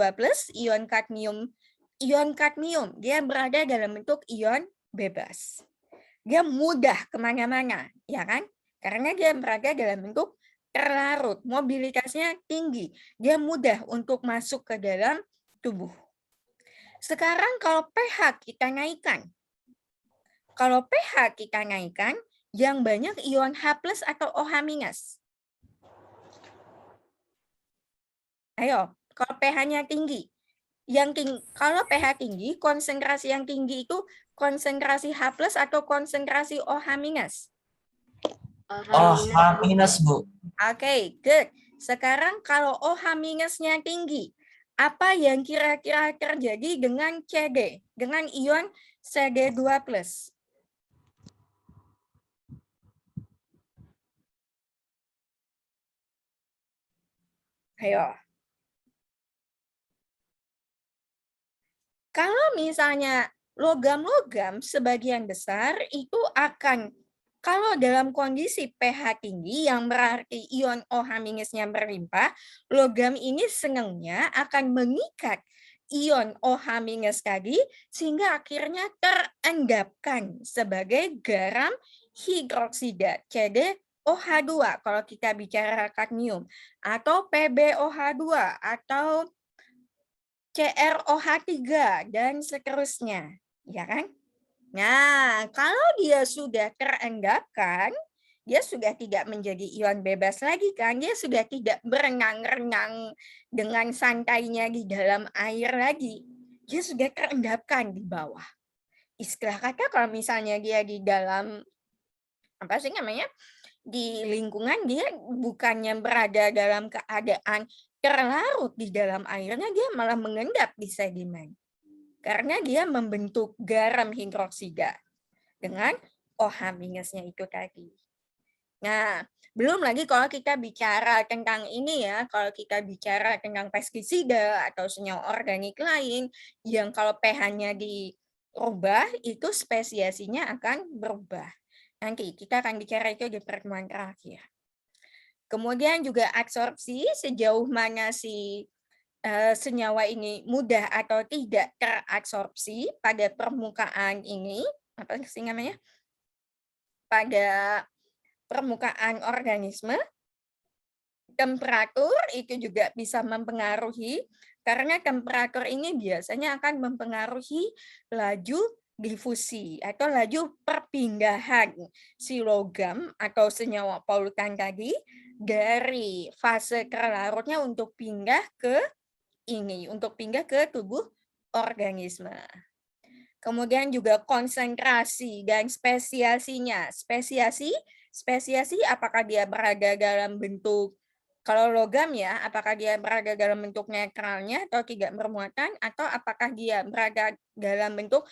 ion kadmium dia berada dalam bentuk ion bebas. Dia mudah kemana-mana, ya kan? Karena dia berada dalam bentuk terlarut, mobilitasnya tinggi, dia mudah untuk masuk ke dalam tubuh. Sekarang kalau pH kita naikkan, yang banyak ion H+ atau OH-. Ayo, kalau pH-nya tinggi, kalau pH tinggi, konsentrasi yang tinggi itu konsentrasi H+ atau konsentrasi OH-. OH-, Bu. Oke, good. Sekarang kalau OH-nya tinggi, apa yang kira-kira terjadi dengan CD, dengan ion CD2+? Ayo. Kalau misalnya logam-logam sebagian besar itu akan, kalau dalam kondisi pH tinggi yang berarti ion OH-nya berlimpah, logam ini senangnya akan mengikat ion OH- tadi sehingga akhirnya terendapkan sebagai garam hidroksida CdOH2 kalau kita bicara kadmium, atau PbOH2 atau CrOH3 dan seterusnya, ya kan? Nah, kalau dia sudah terendapkan, dia sudah tidak menjadi ion bebas lagi kan? Dia sudah tidak berenang-renang dengan santainya di dalam air lagi. Dia sudah terendapkan di bawah. Istilah kata kalau misalnya dia di dalam di lingkungan, dia bukannya berada dalam keadaan terlarut di dalam airnya, dia malah mengendap di sedimen. Karena dia membentuk garam hidroksida dengan OH-nya itu tadi. Nah, belum lagi kalau kita bicara tentang ini ya, kalau kita bicara tentang pestisida atau senyawa organik lain yang kalau pH-nya dirubah, itu spesiasinya akan berubah. Nanti kita akan bicara itu di pertemuan terakhir. Kemudian juga absorpsi, sejauh mana si senyawa ini mudah atau tidak terabsorpsi pada permukaan ini, apa sih namanya? Pada permukaan organisme. Temperatur itu juga bisa mempengaruhi, karena temperatur ini biasanya akan mempengaruhi laju difusi atau laju perpindahan si logam atau senyawa polutan tadi dari fase terlarutnya untuk pindah ke tubuh organisme. Kemudian juga konsentrasi dan spesiasinya. Spesiasi apakah dia berada dalam bentuk, kalau logam ya, apakah dia berada dalam bentuk netralnya atau tidak bermuatan, atau apakah dia berada dalam bentuk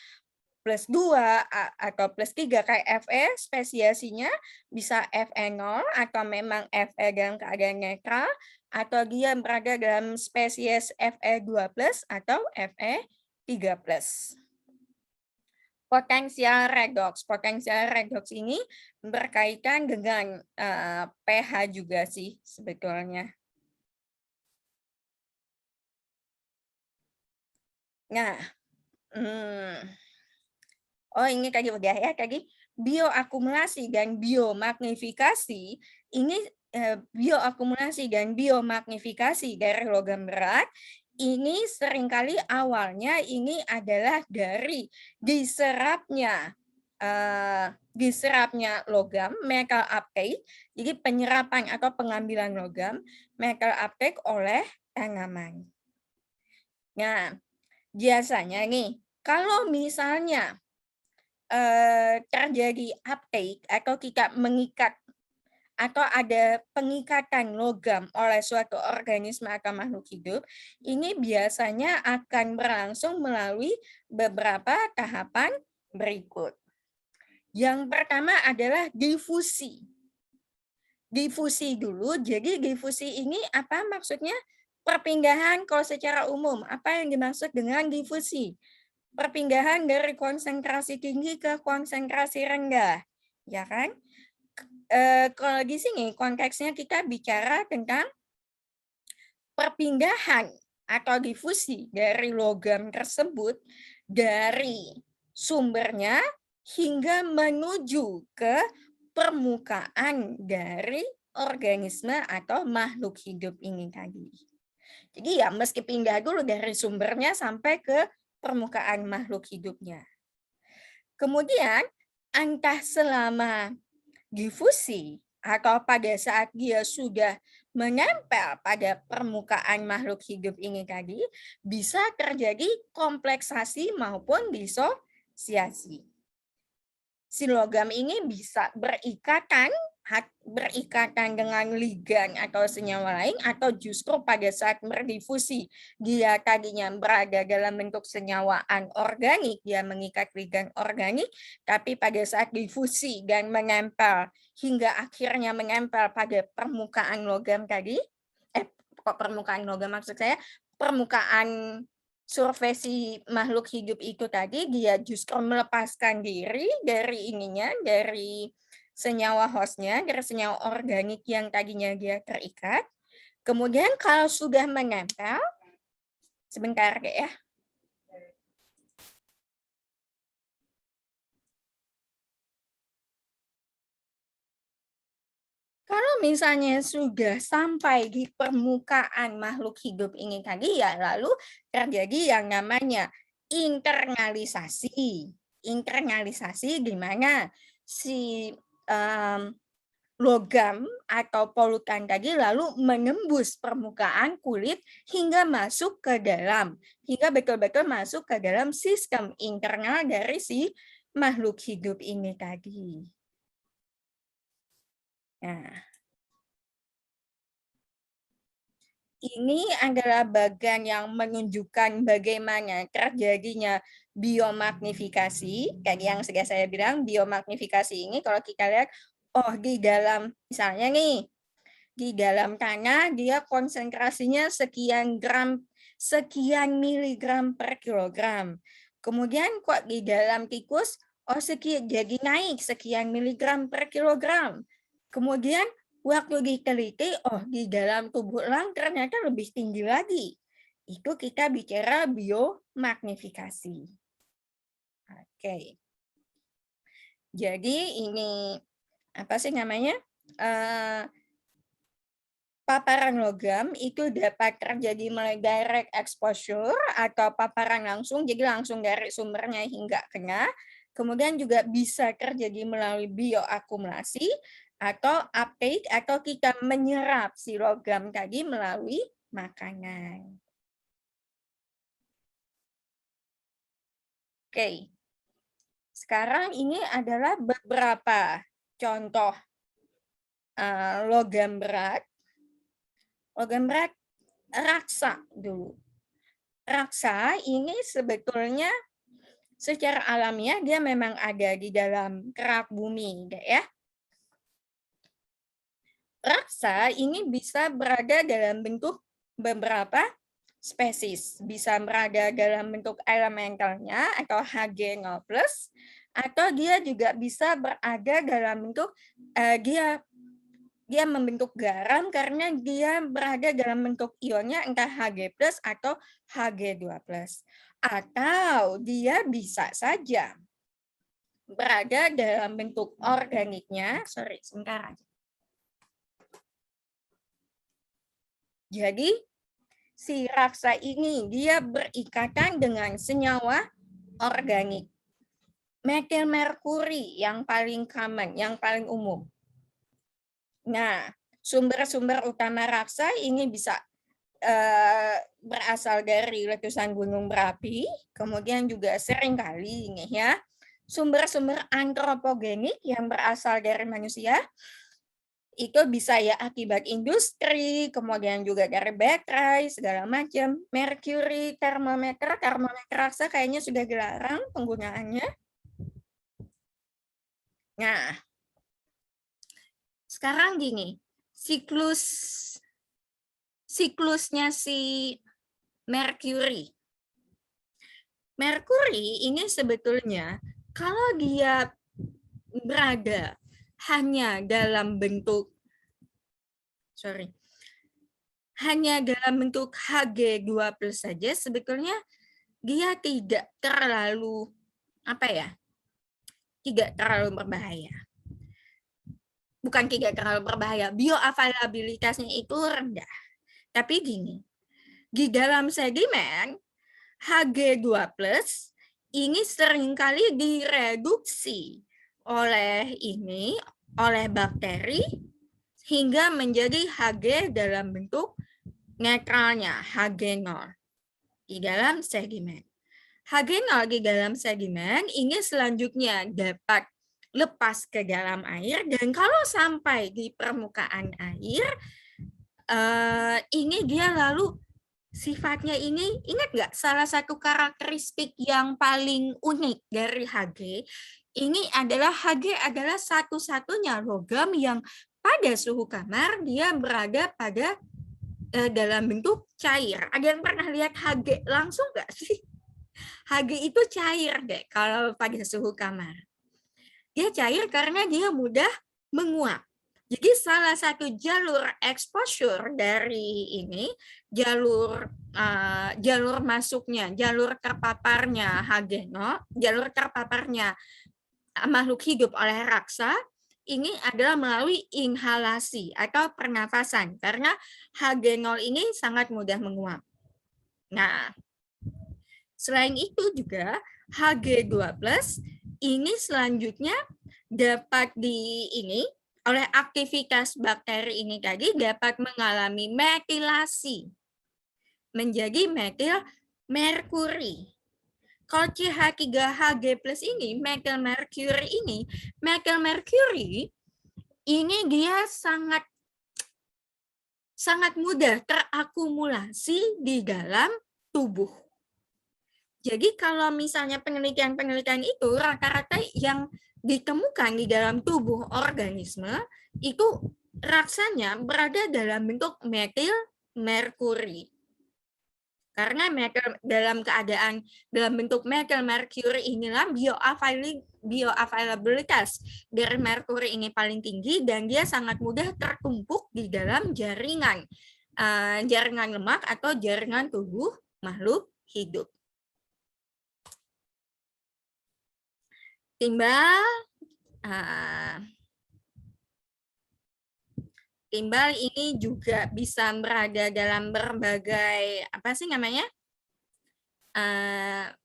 +2 atau +3 kayak Fe, spesiasinya bisa Fe0 atau memang Fe dalam keadaan netral, atau dia berada dalam spesies Fe2+ atau Fe3+. Potensial redoks ini berkaitan dengan pH juga sih sebetulnya. Nah, ini tadi udah ya, tadi bioakumulasi dan biomagnifikasi. Ini bioakumulasi dan biomagnifikasi dari logam berat ini seringkali awalnya ini adalah dari diserapnya logam, metal uptake, jadi penyerapan atau pengambilan logam, metal uptake oleh tanaman. Nah, biasanya nih, kalau misalnya terjadi uptake atau kita mengikat atau ada pengikatan logam oleh suatu organisme atau makhluk hidup, ini biasanya akan berlangsung melalui beberapa tahapan berikut. Yang pertama adalah difusi. Difusi dulu, jadi difusi ini apa maksudnya? Perpindahan kalau secara umum, apa yang dimaksud dengan difusi? Perpindahan dari konsentrasi tinggi ke konsentrasi rendah, ya kan? Kalau di sini konteksnya kita bicara tentang perpindahan atau difusi dari logam tersebut dari sumbernya hingga menuju ke permukaan dari organisme atau makhluk hidup ini tadi. Jadi ya meski pindah dulu dari sumbernya sampai ke permukaan makhluk hidupnya. Kemudian entah selama difusi atau pada saat dia sudah menempel pada permukaan makhluk hidup ini tadi, bisa terjadi kompleksasi maupun disosiasi. Si logam ini bisa berikatan dengan ligan atau senyawa lain, atau justru pada saat berdifusi dia tadinya berada dalam bentuk senyawa anorganik, dia mengikat ligan organik, tapi pada saat difusi dan menempel hingga akhirnya menempel pada permukaan logam tadi, permukaan logam maksud saya, permukaan survei makhluk hidup itu tadi, dia justru melepaskan diri dari dari senyawa hostnya, dari senyawa organik yang tadinya dia terikat. Kemudian kalau sudah menempel, sebentar ya. Kalau misalnya sudah sampai di permukaan makhluk hidup ini tadi, ya lalu terjadi yang namanya internalisasi. Internalisasi di mana si logam atau polutan tadi lalu menembus permukaan kulit hingga masuk ke dalam, hingga betul-betul masuk ke dalam sistem internal dari si makhluk hidup ini tadi. Nah, ini adalah bagian yang menunjukkan bagaimana terjadinya biomagnifikasi. Kayak yang sudah saya bilang, biomagnifikasi ini kalau kita lihat, oh di dalam, misalnya nih, di dalam tanah dia konsentrasinya sekian gram, sekian miligram per kilogram. Kemudian kok di dalam tikus, oh jadi naik sekian miligram per kilogram. Kemudian waktu diteliti, oh di dalam tubuh elang ternyata lebih tinggi lagi. Itu kita bicara biomagnifikasi. Oke. Jadi ini apa sih namanya? Paparan logam itu dapat terjadi melalui direct exposure atau paparan langsung, jadi langsung dari sumbernya hingga kena. Kemudian juga bisa terjadi melalui bioakumulasi atau uptake, atau kita menyerap si logam tadi melalui makanan. Oke. Sekarang ini adalah beberapa contoh logam berat. Logam berat raksa dulu. Raksa ini sebetulnya secara alamiah dia memang ada di dalam kerak bumi, ya. Raksa ini bisa berada dalam bentuk beberapa spesies, bisa berada dalam bentuk elementalnya atau Hg0+, atau dia juga bisa berada dalam bentuk dia membentuk garam karena dia berada dalam bentuk ionnya entah Hg+ atau Hg2+. Atau dia bisa saja berada dalam bentuk organiknya, sebentar aja. Jadi si raksa ini dia berikatan dengan senyawa organik. Metil merkuri yang paling common, yang paling umum. Nah, sumber-sumber utama raksa ini bisa berasal dari letusan gunung berapi, kemudian juga seringkali ini ya, sumber-sumber antropogenik yang berasal dari manusia, itu bisa ya akibat industri, kemudian juga dari baterai, segala macam. Merkuri, termometer raksa kayaknya sudah dilarang penggunaannya. Nah, sekarang gini, siklusnya si Merkuri. Merkuri ini sebetulnya kalau dia berada hanya dalam bentuk Hg2+ saja, sebetulnya dia tidak terlalu berbahaya. Bukan tidak terlalu berbahaya, bioavailabilitasnya itu rendah. Tapi gini, di dalam sedimen Hg2+ ini seringkali direduksi oleh bakteri hingga menjadi Hg dalam bentuk netralnya, Hg0 di dalam sedimen. Hg0 di dalam sedimen ini selanjutnya dapat lepas ke dalam air, dan kalau sampai di permukaan air, ini dia lalu sifatnya ini, ingat nggak salah satu karakteristik yang paling unik dari Hg, ini adalah Hg adalah satu-satunya logam yang pada suhu kamar dia berada pada dalam bentuk cair. Ada yang pernah lihat Hg langsung nggak sih? Hg itu cair deh kalau pada suhu kamar. Dia cair karena dia mudah menguap. Jadi salah satu jalur exposure dari ini, jalur masuknya, jalur terpaparnya Hg0, jalur terpaparnya makhluk hidup oleh raksa, ini adalah melalui inhalasi atau pernafasan, karena Hg0 ini sangat mudah menguap. Nah, selain itu juga Hg2+ ini selanjutnya dapat oleh aktivitas bakteri ini tadi dapat mengalami metilasi menjadi metil merkuri. Kalau CH3Hg+ ini, metil merkuri ini dia sangat mudah terakumulasi di dalam tubuh. Jadi kalau misalnya penelitian itu rata-rata yang ditemukan di dalam tubuh organisme itu raksanya berada dalam bentuk metil merkuri. Karena dalam bentuk metil merkuri inilah bioavailabilitas dari merkuri ini paling tinggi, dan dia sangat mudah tertumpuk di dalam jaringan lemak atau jaringan tubuh makhluk hidup. Timbal ini juga bisa berada dalam berbagai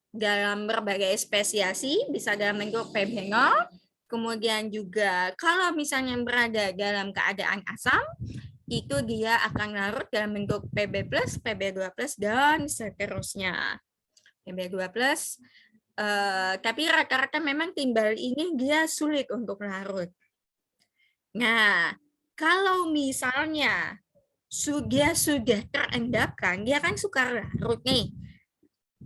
dalam berbagai spesiasi, bisa dalam bentuk Pb0, kemudian juga kalau misalnya berada dalam keadaan asam, itu dia akan larut dalam bentuk Pb+, Pb2+, dan seterusnya. Pb2+, tapi rata-rata memang timbal ini dia sulit untuk larut. Nah, kalau misalnya dia sudah terendapkan, dia kan suka larut nih.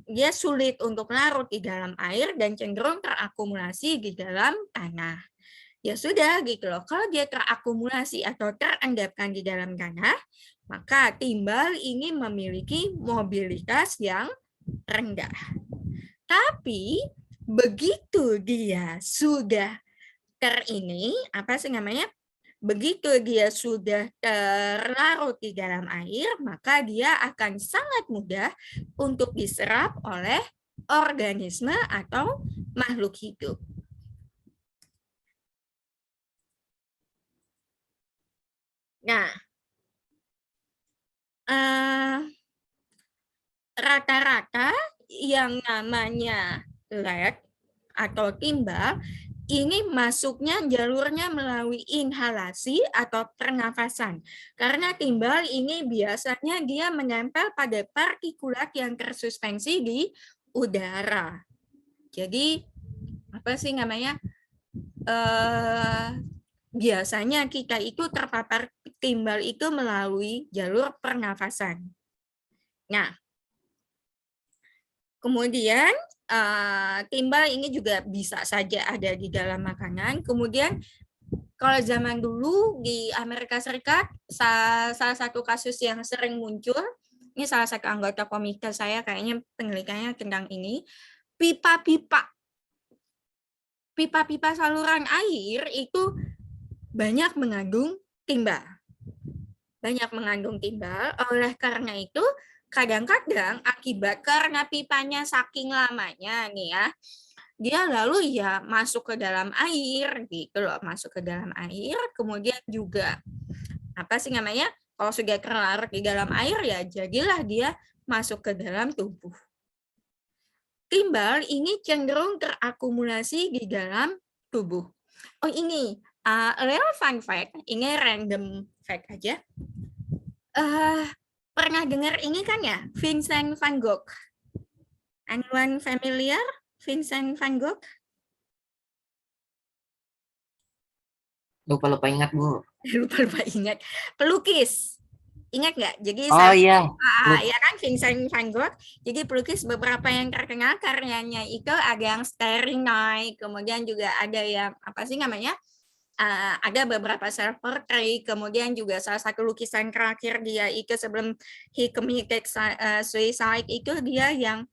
Dia sulit untuk larut di dalam air dan cenderung terakumulasi di dalam tanah. Ya sudah gitu loh. Kalau dia terakumulasi atau terendapkan di dalam tanah, maka timbal ini memiliki mobilitas yang rendah. Tapi begitu dia sudah begitu dia sudah terlarut di dalam air, maka dia akan sangat mudah untuk diserap oleh organisme atau makhluk hidup. Nah, rata-rata yang namanya lead atau timbal ini masuknya jalurnya melalui inhalasi atau pernafasan. Karena timbal ini biasanya dia menempel pada partikulat yang tersuspensi di udara. Jadi apa sih namanya? Biasanya kita itu terpapar timbal itu melalui jalur pernafasan. Nah, kemudian timbal ini juga bisa saja ada di dalam makanan. Kemudian kalau zaman dulu di Amerika Serikat, salah satu kasus yang sering muncul, ini salah satu anggota komite saya kayaknya penelitiannya tentang ini, pipa-pipa saluran air itu banyak mengandung timbal. Oleh karena itu kadang-kadang akibat karena pipanya saking lamanya nih ya, dia lalu ya masuk ke dalam air gitu loh, kemudian juga apa sih namanya, kalau sudah terlarut di dalam air ya jadilah dia masuk ke dalam tubuh. Timbal ini cenderung terakumulasi di dalam tubuh. Oh ini, little fun fact, ini random fact aja. Pernah dengar ini kan ya, Vincent van Gogh? Anyone familiar Vincent van Gogh? Lupa ingat, Bu. Lupa ingat. Pelukis. Ingat nggak? Jadi Iya. ya kan Vincent van Gogh. Jadi pelukis beberapa yang terkenal karyanya itu ada yang Starry Night, kemudian juga ada yang apa sih namanya? Ada beberapa self portrait, kemudian juga salah satu lukisan terakhir dia itu sebelum he committed suicide itu dia yang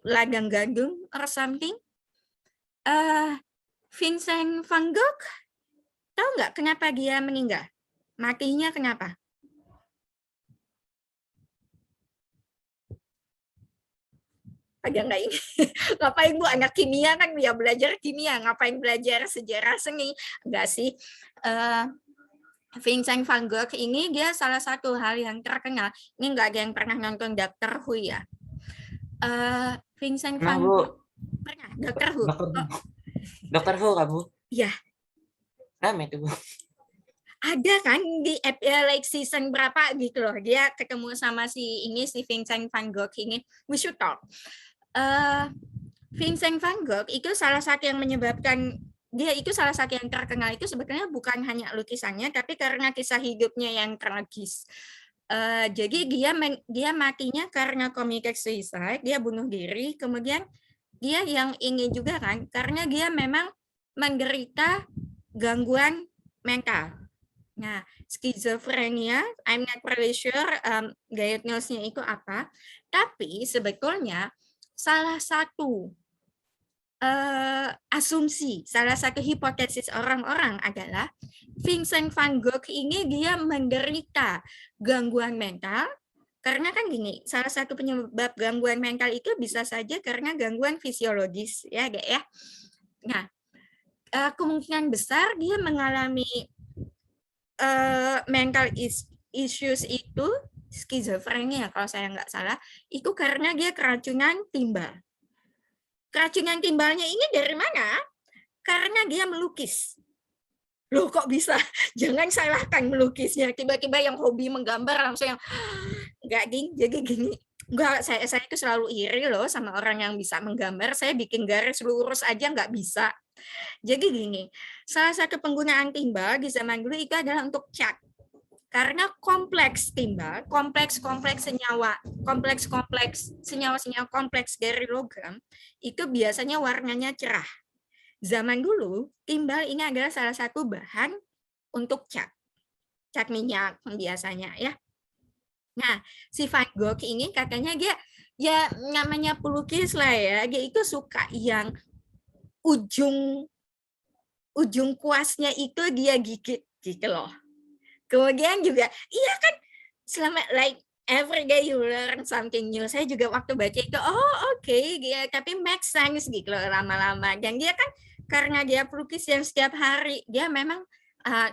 ladang gandum or something. Vincent van Gogh, tahu nggak kenapa dia meninggal? Matinya kenapa? Ada nggak ini? Ngapain Bu, anak kimia kan ya belajar kimia, ngapain belajar sejarah seni? Enggak sih. Vincent van Gogh ini dia salah satu hal yang terkenal. Ini nggak ada yang pernah nonton Doctor Who ya? Vincent van Gogh pernah Doctor Who. Dokter Who kamu? Iya. Rame tuh, Bu. Ada kan di like season berapa gitu loh, dia ketemu sama si Vincent van Gogh ini. We should talk. Vincent van Gogh itu salah satu yang menyebabkan dia itu salah satu yang terkenal itu sebetulnya bukan hanya lukisannya, tapi karena kisah hidupnya yang tragis. Jadi dia matinya karena committed suicide, dia bunuh diri, kemudian dia yang ingin juga kan, karena dia memang menderita gangguan mental. Nah, skizofrenia, I'm not really sure diagnosnya itu apa, tapi sebetulnya salah satu asumsi, salah satu hipotesis orang-orang adalah Vincent van Gogh ini dia menderita gangguan mental, karena kan gini, salah satu penyebab gangguan mental itu bisa saja karena gangguan fisiologis, ya, Dek, ya. Nah, kemungkinan besar dia mengalami mental issues itu, skizofrenia kalau saya nggak salah, itu karena dia keracunan timbal. Keracunan timbalnya ini dari mana? Karena dia melukis. Loh kok bisa? Jangan salahkan melukisnya. Tiba-tiba yang hobi menggambar langsung yang nggak ding. Jadi gini, enggak, saya itu selalu iri loh sama orang yang bisa menggambar. Saya bikin garis lurus aja nggak bisa. Jadi gini, salah satu penggunaan timbal di zaman dulu itu adalah untuk cat. Karena kompleks timbal, kompleks senyawa kompleks dari logam itu biasanya warnanya cerah. Zaman dulu timbal ini adalah salah satu bahan untuk cat minyak biasanya ya. Nah, si Van Gogh ini katanya dia ya namanya pelukis lah ya, dia itu suka yang ujung kuasnya itu dia gigit gitu loh. Kemudian juga, iya kan, selama like every day you learn something new. Saya juga waktu baca itu, oke, dia tapi make sense gitu loh lama-lama. Dan dia kan karena dia pelukis yang setiap hari, dia memang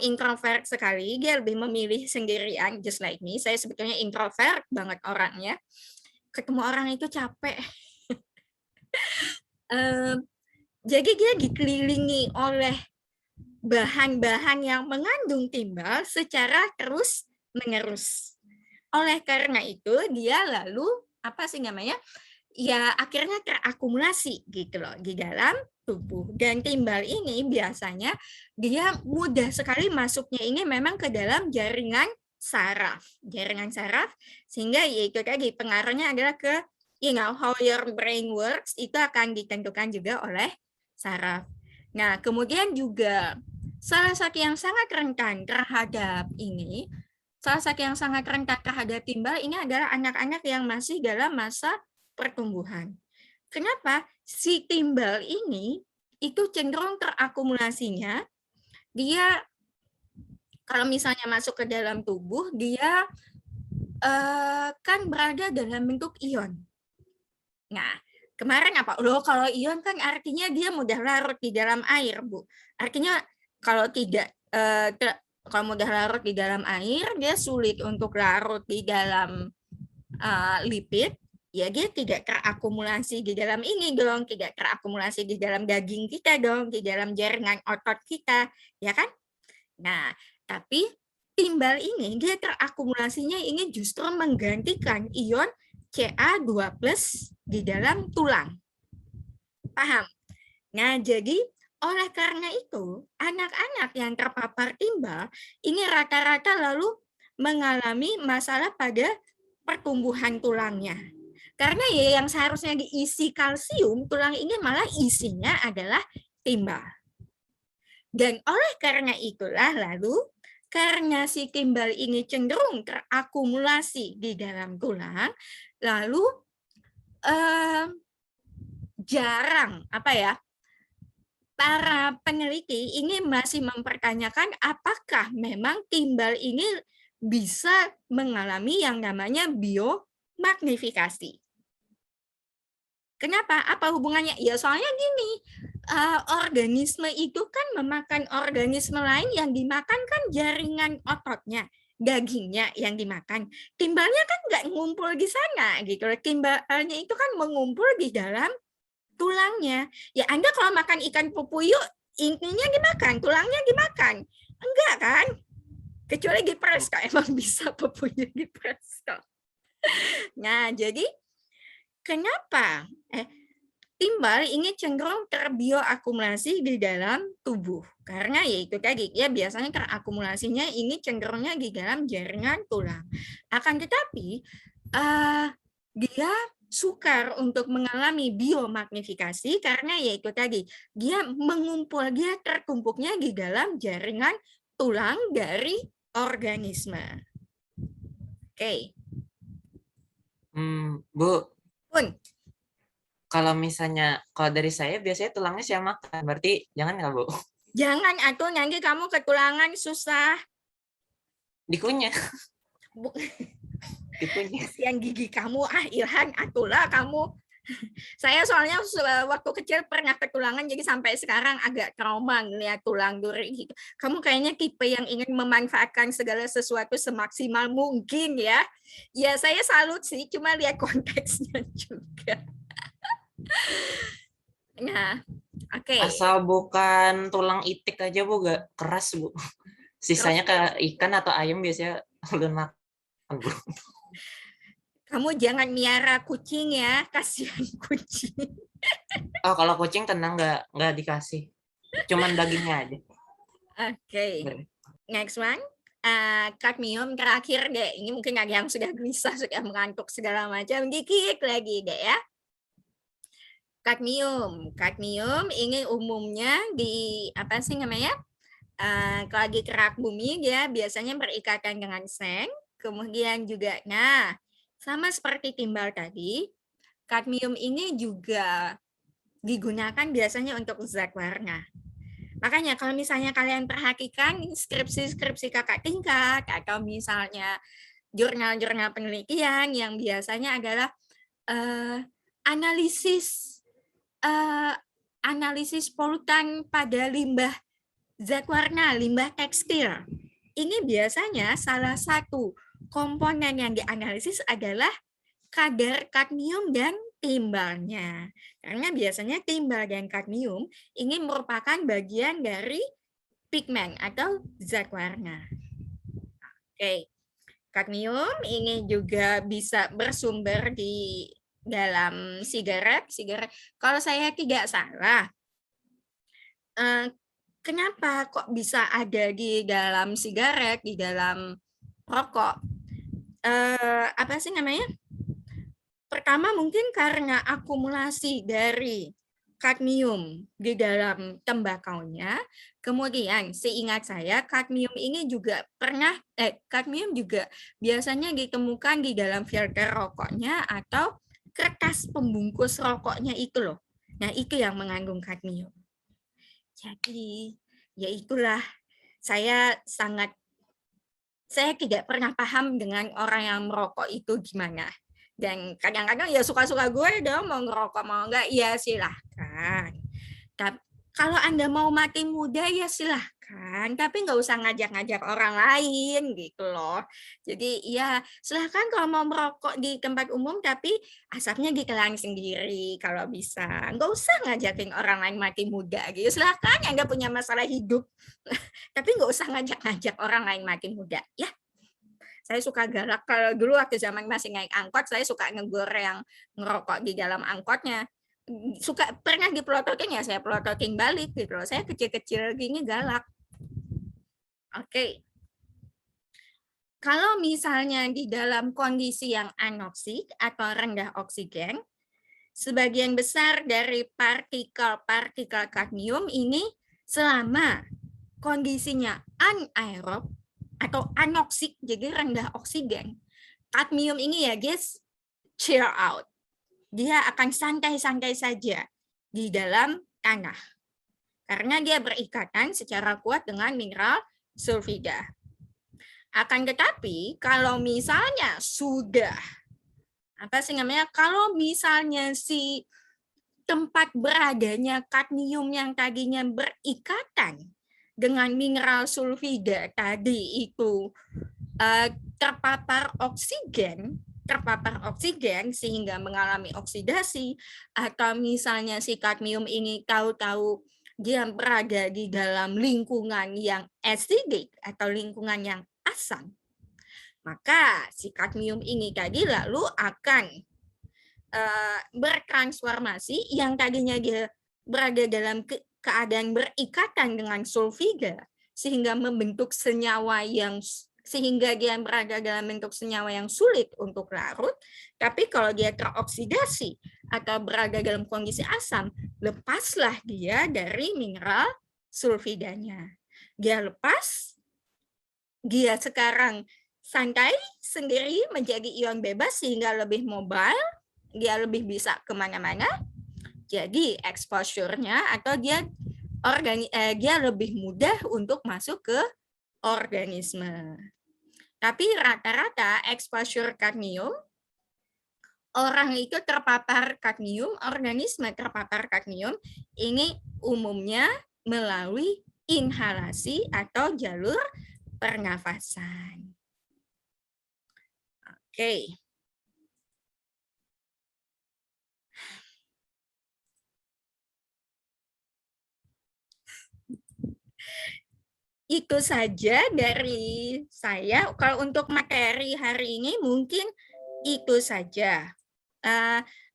introvert sekali, dia lebih memilih sendirian, just like me. Saya sebetulnya introvert banget orangnya. Ketemu orang itu capek. Jadi dia dikelilingi oleh bahan-bahan yang mengandung timbal secara terus-menerus. Oleh karena itu, dia lalu apa sih namanya? Ya akhirnya terakumulasi gitu loh di dalam tubuh. Dan timbal ini biasanya dia mudah sekali masuknya ini memang ke dalam jaringan saraf. Jaringan saraf sehingga yaitu tadi pengaruhnya adalah ke how your brain works itu akan ditentukan juga oleh saraf. Nah, kemudian juga salah satu yang sangat rentan terhadap ini, salah satu yang sangat rentan terhadap timbal ini adalah anak-anak yang masih dalam masa pertumbuhan. Kenapa? Si timbal ini itu cenderung terakumulasinya, dia kalau misalnya masuk ke dalam tubuh, dia kan berada dalam bentuk ion. Nah, kemarin apa? Loh, kalau ion kan artinya dia mudah larut di dalam air, Bu. Artinya kalau tidak kalau mudah larut di dalam air, dia sulit untuk larut di dalam lipid, ya dia tidak terakumulasi di dalam ini dong, tidak terakumulasi di dalam daging kita dong, di dalam jaringan otot kita, ya kan? Nah, tapi timbal ini dia terakumulasinya ini justru menggantikan ion Ca2+ di dalam tulang. Paham? Nah, jadi oleh karena itu, anak-anak yang terpapar timbal ini rata-rata lalu mengalami masalah pada pertumbuhan tulangnya. Karena ya yang seharusnya diisi kalsium, tulang ini malah isinya adalah timbal. Dan oleh karena itulah lalu karena si timbal ini cenderung terakumulasi di dalam tulang, lalu jarang para peneliti ini masih mempertanyakan apakah memang timbal ini bisa mengalami yang namanya biomagnifikasi. Kenapa? Apa hubungannya? Ya soalnya gini, organisme itu kan memakan organisme lain, yang dimakan kan jaringan ototnya, dagingnya yang dimakan. Timbalnya kan nggak ngumpul di sana gitu. Timbalnya itu kan mengumpul di dalam tulangnya. Ya Anda kalau makan ikan pupuyuh, intinya dimakan, tulangnya dimakan. Enggak kan? Kecuali diperes, kok emang bisa pupuyuh diperes kok. Nah, jadi kenapa timbal ini cenderung terbioakumulasi di dalam tubuh? Karena yaitu tadi, ya biasanya terakumulasinya ini cenderungnya di dalam jaringan tulang. Akan tetapi, dia sukar untuk mengalami biomagnifikasi karena yaitu tadi, dia mengumpul, dia tertumpuknya di dalam jaringan tulang dari organisme. Oke. Bu, Pun. kalau dari saya biasanya tulangnya saya makan, berarti jangan nggak, Bu? Jangan, atuh nanti kamu ketulangan susah. Dikunyah. Bu, Dikunyah. kasihan gigi kamu, Ilhan, atulah kamu. Saya soalnya waktu kecil pernah ketulangan, jadi sampai sekarang agak trauma ngeliat tulang duri gitu. Kamu kayaknya tipe yang ingin memanfaatkan segala sesuatu semaksimal mungkin ya. Ya saya salut sih, cuma lihat konteksnya juga. Nah, oke. Asal bukan tulang itik aja, Bu, gak keras, Bu. Sisanya kayak ikan atau ayam biasanya ulun makan, Bu. Kamu jangan miara kucing ya, kasihan kucing. Oh, kalau kucing tenang, nggak dikasih. Cuman dagingnya aja. Oke. Next one. Kadmium terakhir deh. Ini mungkin ada yang sudah gelisah, sudah mengantuk segala macam. Dikit lagi deh ya. Kadmium ini umumnya di apa sih namanya? Kalau di kerak bumi dia biasanya berikatan dengan seng. Kemudian juga, nah sama seperti timbal tadi, kadmium ini juga digunakan biasanya untuk zat warna. Makanya kalau misalnya kalian perhatikan skripsi-skripsi kakak tingkat atau misalnya jurnal-jurnal penelitian yang biasanya adalah analisis polutan pada limbah Zat warna limbah tekstil. Ini biasanya salah satu komponen yang dianalisis adalah kadar kadmium dan timbalnya. Karena biasanya timbal dan kadmium ini merupakan bagian dari pigmen atau zat warna. Oke, kadmium ini juga bisa bersumber di dalam sigaret. Kalau saya tidak salah, kenapa kok bisa ada di dalam sigaret, di dalam rokok? Apa sih namanya? Pertama mungkin karena akumulasi dari kadmium di dalam tembakaunya. Kemudian seingat saya kadmium ini juga kadmium juga biasanya ditemukan di dalam filter rokoknya atau kertas pembungkus rokoknya itu loh. Nah, itu yang mengandung kadmium. Jadi, ya itulah saya tidak pernah paham dengan orang yang merokok itu gimana. Dan kadang-kadang ya suka-suka gue dong, mau ngerokok mau enggak, ya silahkan. Tapi kalau Anda mau mati muda ya silahkan, tapi nggak usah ngajak-ngajak orang lain gitu loh. Jadi ya silahkan kalau mau merokok di tempat umum, tapi asapnya ditelan sendiri kalau bisa. Nggak usah ngajakin orang lain mati muda gitu. Silahkan Anda punya masalah hidup, tapi nggak usah ngajak-ngajak orang lain mati muda ya. Saya suka galak, kalau dulu waktu zaman masih naik angkot, saya suka negor yang ngerokok di dalam angkotnya. Pernah dipelototin ya, saya pelototin balik gitu loh. Saya kecil-kecil gini galak. Oke. Kalau misalnya di dalam kondisi yang anoksik atau rendah oksigen, sebagian besar dari partikel-partikel kadmium ini selama kondisinya anaerob atau anoksik, jadi rendah oksigen, kadmium ini ya guys, chill out. Dia akan santai-santai saja di dalam tanah. Karena dia berikatan secara kuat dengan mineral sulfida. Akan tetapi, kalau misalnya sudah, kalau misalnya si tempat beradanya kadmium yang tadinya berikatan dengan mineral sulfida tadi itu terpapar oksigen sehingga mengalami oksidasi, atau misalnya si kadmium ini tahu-tahu dia berada di dalam lingkungan yang acidic atau lingkungan yang asam, maka si kadmium ini tadi lalu akan bertransformasi yang tadinya dia berada dalam keadaan berikatan dengan sulfida sehingga dia berada dalam bentuk senyawa yang sulit untuk larut, tapi kalau dia teroksidasi atau berada dalam kondisi asam, lepaslah dia dari mineral sulfidanya. Dia lepas, dia sekarang santai sendiri menjadi ion bebas sehingga lebih mobile, dia lebih bisa kemana-mana, jadi exposure-nya atau dia lebih mudah untuk masuk ke organisme. Tapi rata-rata exposure kadmium, orang itu terpapar kadmium, organisme terpapar kadmium, ini umumnya melalui inhalasi atau jalur pernafasan. Oke. Itu saja dari saya. Kalau untuk materi hari ini mungkin itu saja.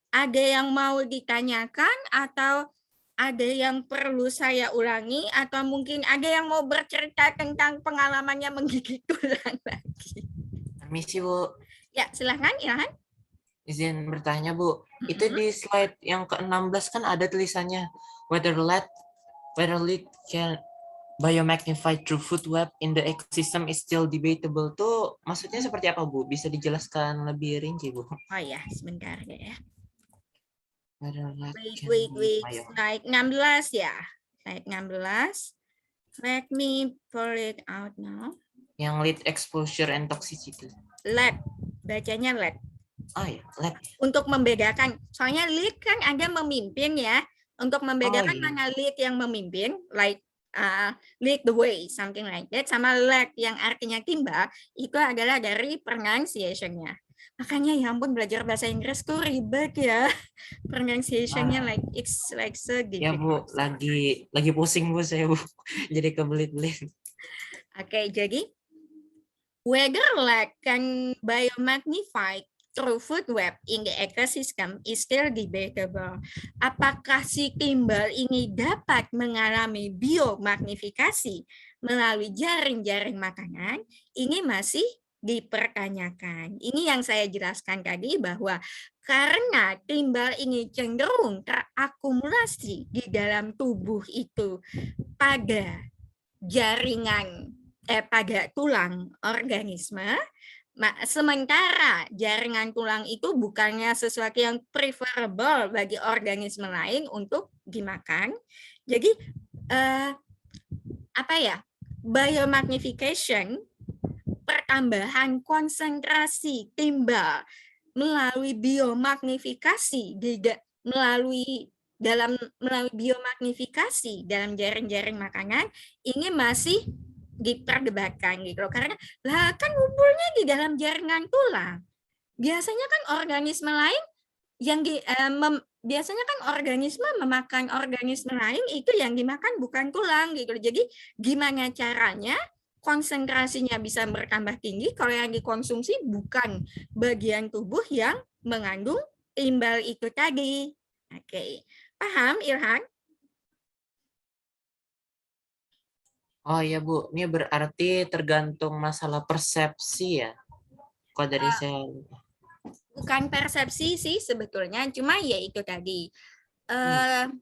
Ada yang mau ditanyakan atau ada yang perlu saya ulangi atau mungkin ada yang mau bercerita tentang pengalamannya menggigit tulang lagi. Permisi, Bu. Ya, silahkan Ilhan. Izin bertanya, Bu. Itu di slide yang ke-16 kan ada tulisannya whether lead can biomagnified through food web in the ecosystem is still debatable. Tuh maksudnya seperti apa, Bu? Bisa dijelaskan lebih rinci, Bu? Oh ya, sebentar ya. Wait. Slide 16 ya. Slide 16. Let me pull it out now. Yang lead exposure and toxicity. LED. Bacanya LED. Oh ya, LED. Untuk membedakan. Soalnya lead kan ada memimpin ya. Untuk membedakan mana lead yang memimpin, like lead the way, something like that. Sama lag yang artinya timbal, itu adalah dari pronunciation-nya. Makanya ya ampun belajar bahasa Inggris tuh ribet ya. Pronunciation-nya like it's like so Ya Bu, difficult. lagi pusing Bu saya Bu. Jadi kebelit-belit. Oke, jadi whether lag can biomagnify through food web in the ecosystem is still debatable. Apakah si timbal ini dapat mengalami biomagnifikasi melalui jaring-jaring makanan? Ini masih dipertanyakan. Ini yang saya jelaskan tadi bahwa karena timbal ini cenderung terakumulasi di dalam tubuh itu pada jaringan pada tulang organisme, sementara jaringan tulang itu bukannya sesuatu yang preferable bagi organisme lain untuk dimakan. Jadi apa ya? Biomagnification, pertambahan konsentrasi timbal melalui biomagnifikasi melalui biomagnifikasi dalam jaring-jaring makanan ini masih diperdebatkan gitu loh, karena lah kan ngumpulnya di dalam jaringan tulang. Biasanya kan organisme lain yang biasanya kan organisme memakan organisme lain itu yang dimakan bukan tulang gitu. Jadi gimana caranya konsentrasinya bisa bertambah tinggi kalau yang dikonsumsi bukan bagian tubuh yang mengandung timbal itu tadi. Oke, paham Ilhan? Oh iya Bu, ini berarti tergantung masalah persepsi ya. Kalau dari saya. Bukan persepsi sih sebetulnya, cuma ya itu tadi.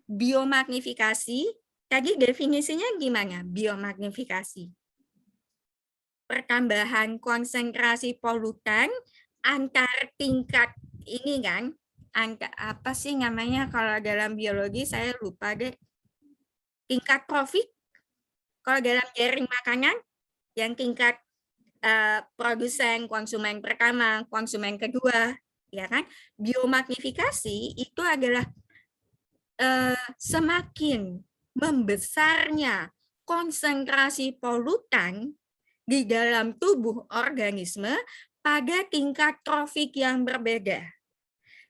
Biomagnifikasi, tadi definisinya gimana biomagnifikasi? Pertambahan konsentrasi polutan antar tingkat ini kan, apa sih namanya kalau dalam biologi saya lupa deh. Tingkat profit kalau dalam jaring makanan yang tingkat produsen, konsumen pertama, konsumen kedua, ya kan? Biomagnifikasi itu adalah semakin membesarnya konsentrasi polutan di dalam tubuh organisme pada tingkat trofik yang berbeda.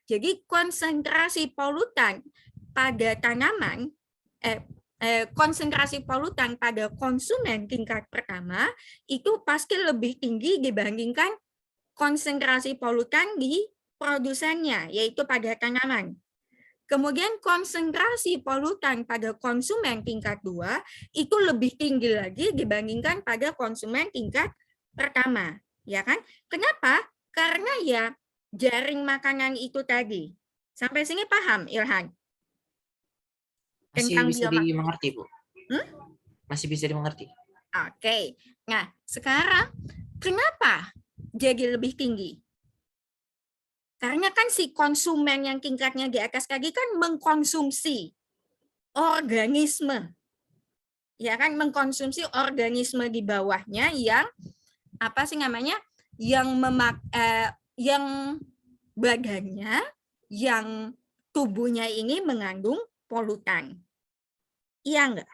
Jadi konsentrasi polutan pada tanaman, konsentrasi polutan pada konsumen tingkat pertama itu pasti lebih tinggi dibandingkan konsentrasi polutan di produsennya, yaitu pada tanaman. Kemudian konsentrasi polutan pada konsumen tingkat 2 itu lebih tinggi lagi dibandingkan pada konsumen tingkat pertama, ya kan? Kenapa? Karena ya jaring makanan itu tadi. Sampai sini paham, Ilhan? Masih bisa dimengerti, Bu? Masih bisa dimengerti. Oke. Nah, sekarang kenapa jadi lebih tinggi? Karena kan si konsumen yang tingkatnya di atas tadi kan mengkonsumsi organisme. Ya kan, mengkonsumsi organisme di bawahnya yang apa sih namanya? Yang badannya, yang tubuhnya ini mengandung polutan. Iya enggak?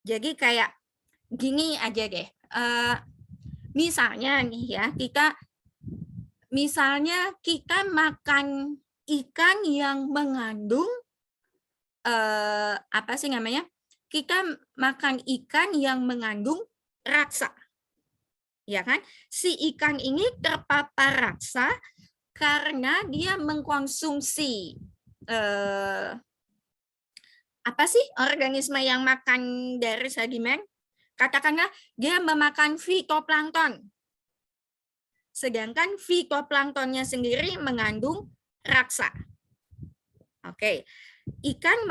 Jadi kayak gini aja deh. Misalnya nih ya, kita makan ikan yang mengandung apa sih namanya? Kita makan ikan yang mengandung raksa. Ya kan? Si ikan ini terpapar raksa karena dia mengkonsumsi apa sih organisme yang makan dari sedimen? Katakanlah dia memakan fitoplankton. Sedangkan fitoplanktonnya sendiri mengandung raksa. Oke. Ikan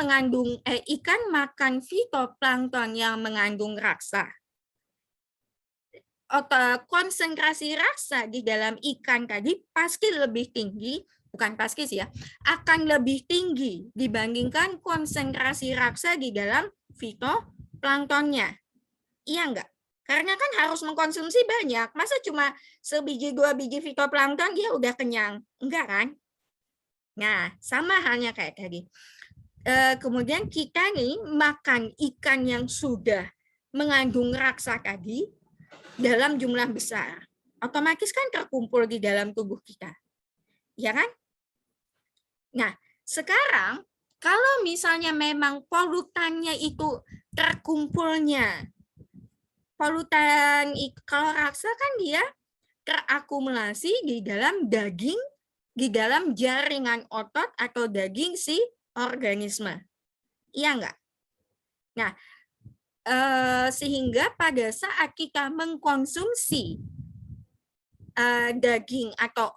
makan fitoplankton yang mengandung raksa. Konsentrasi raksa di dalam ikan tadi pasti lebih tinggi, bukan pasti sih ya, akan lebih tinggi dibandingkan konsentrasi raksa di dalam fitoplanktonnya. Iya enggak? Karena kan harus mengkonsumsi banyak. Masa cuma sebiji 2 biji fitoplankton dia udah kenyang? Enggak kan? Nah, sama halnya kayak tadi. kemudian kita nih makan ikan yang sudah mengandung raksa tadi dalam jumlah besar, otomatis kan terkumpul di dalam tubuh kita, ya kan? Nah, sekarang kalau misalnya memang polutannya itu terkumpulnya, polutan kalau raksa kan dia terakumulasi di dalam daging, di dalam jaringan otot atau daging si organisme. Iya enggak? Nah, sehingga pada saat kita mengkonsumsi daging atau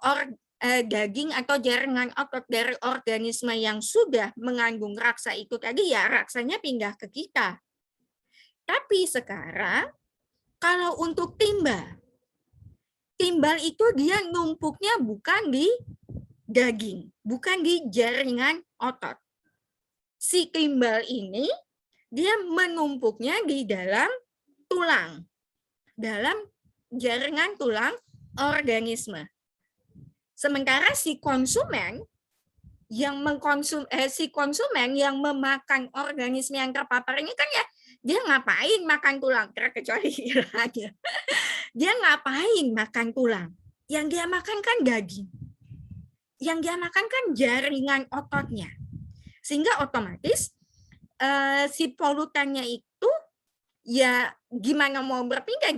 jaringan otot dari organisme yang sudah mengandung raksa itu tadi, ya raksanya pindah ke kita. Tapi sekarang kalau untuk timbal itu dia numpuknya bukan di daging, bukan di jaringan otot. Si timbal ini dia menumpuknya di dalam tulang, dalam jaringan tulang organisme. Sementara si konsumen yang memakan organisme yang terpapar ini kan ya dia ngapain makan tulang, terkecuali dia ngapain makan tulang? Yang dia makan kan daging. Yang dia makan kan jaringan ototnya. Sehingga otomatis si polutannya itu ya gimana mau berpindah,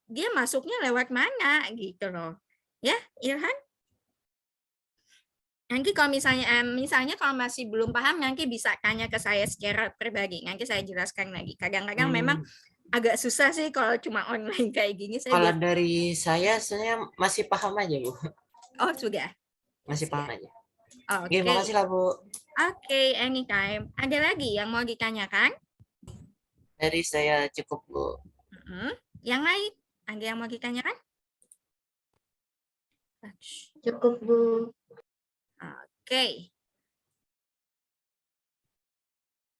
dia masuknya lewat mana gitu loh. Ya, Ilhan? Nanti kalau misalnya kalau masih belum paham nanti bisa tanya ke saya secara pribadi. Nanti saya jelaskan lagi. Kadang-kadang memang agak susah sih kalau cuma online kayak gini. Kalau dari saya masih paham aja, Bu. Oh, sudah. Masih paham aja. Oke. Terima kasih lah, Bu. Oke, anytime. Ada lagi yang mau ditanyakan? Dari saya cukup, Bu. Yang lain? Ada yang mau ditanyakan? Cukup, Bu. Oke.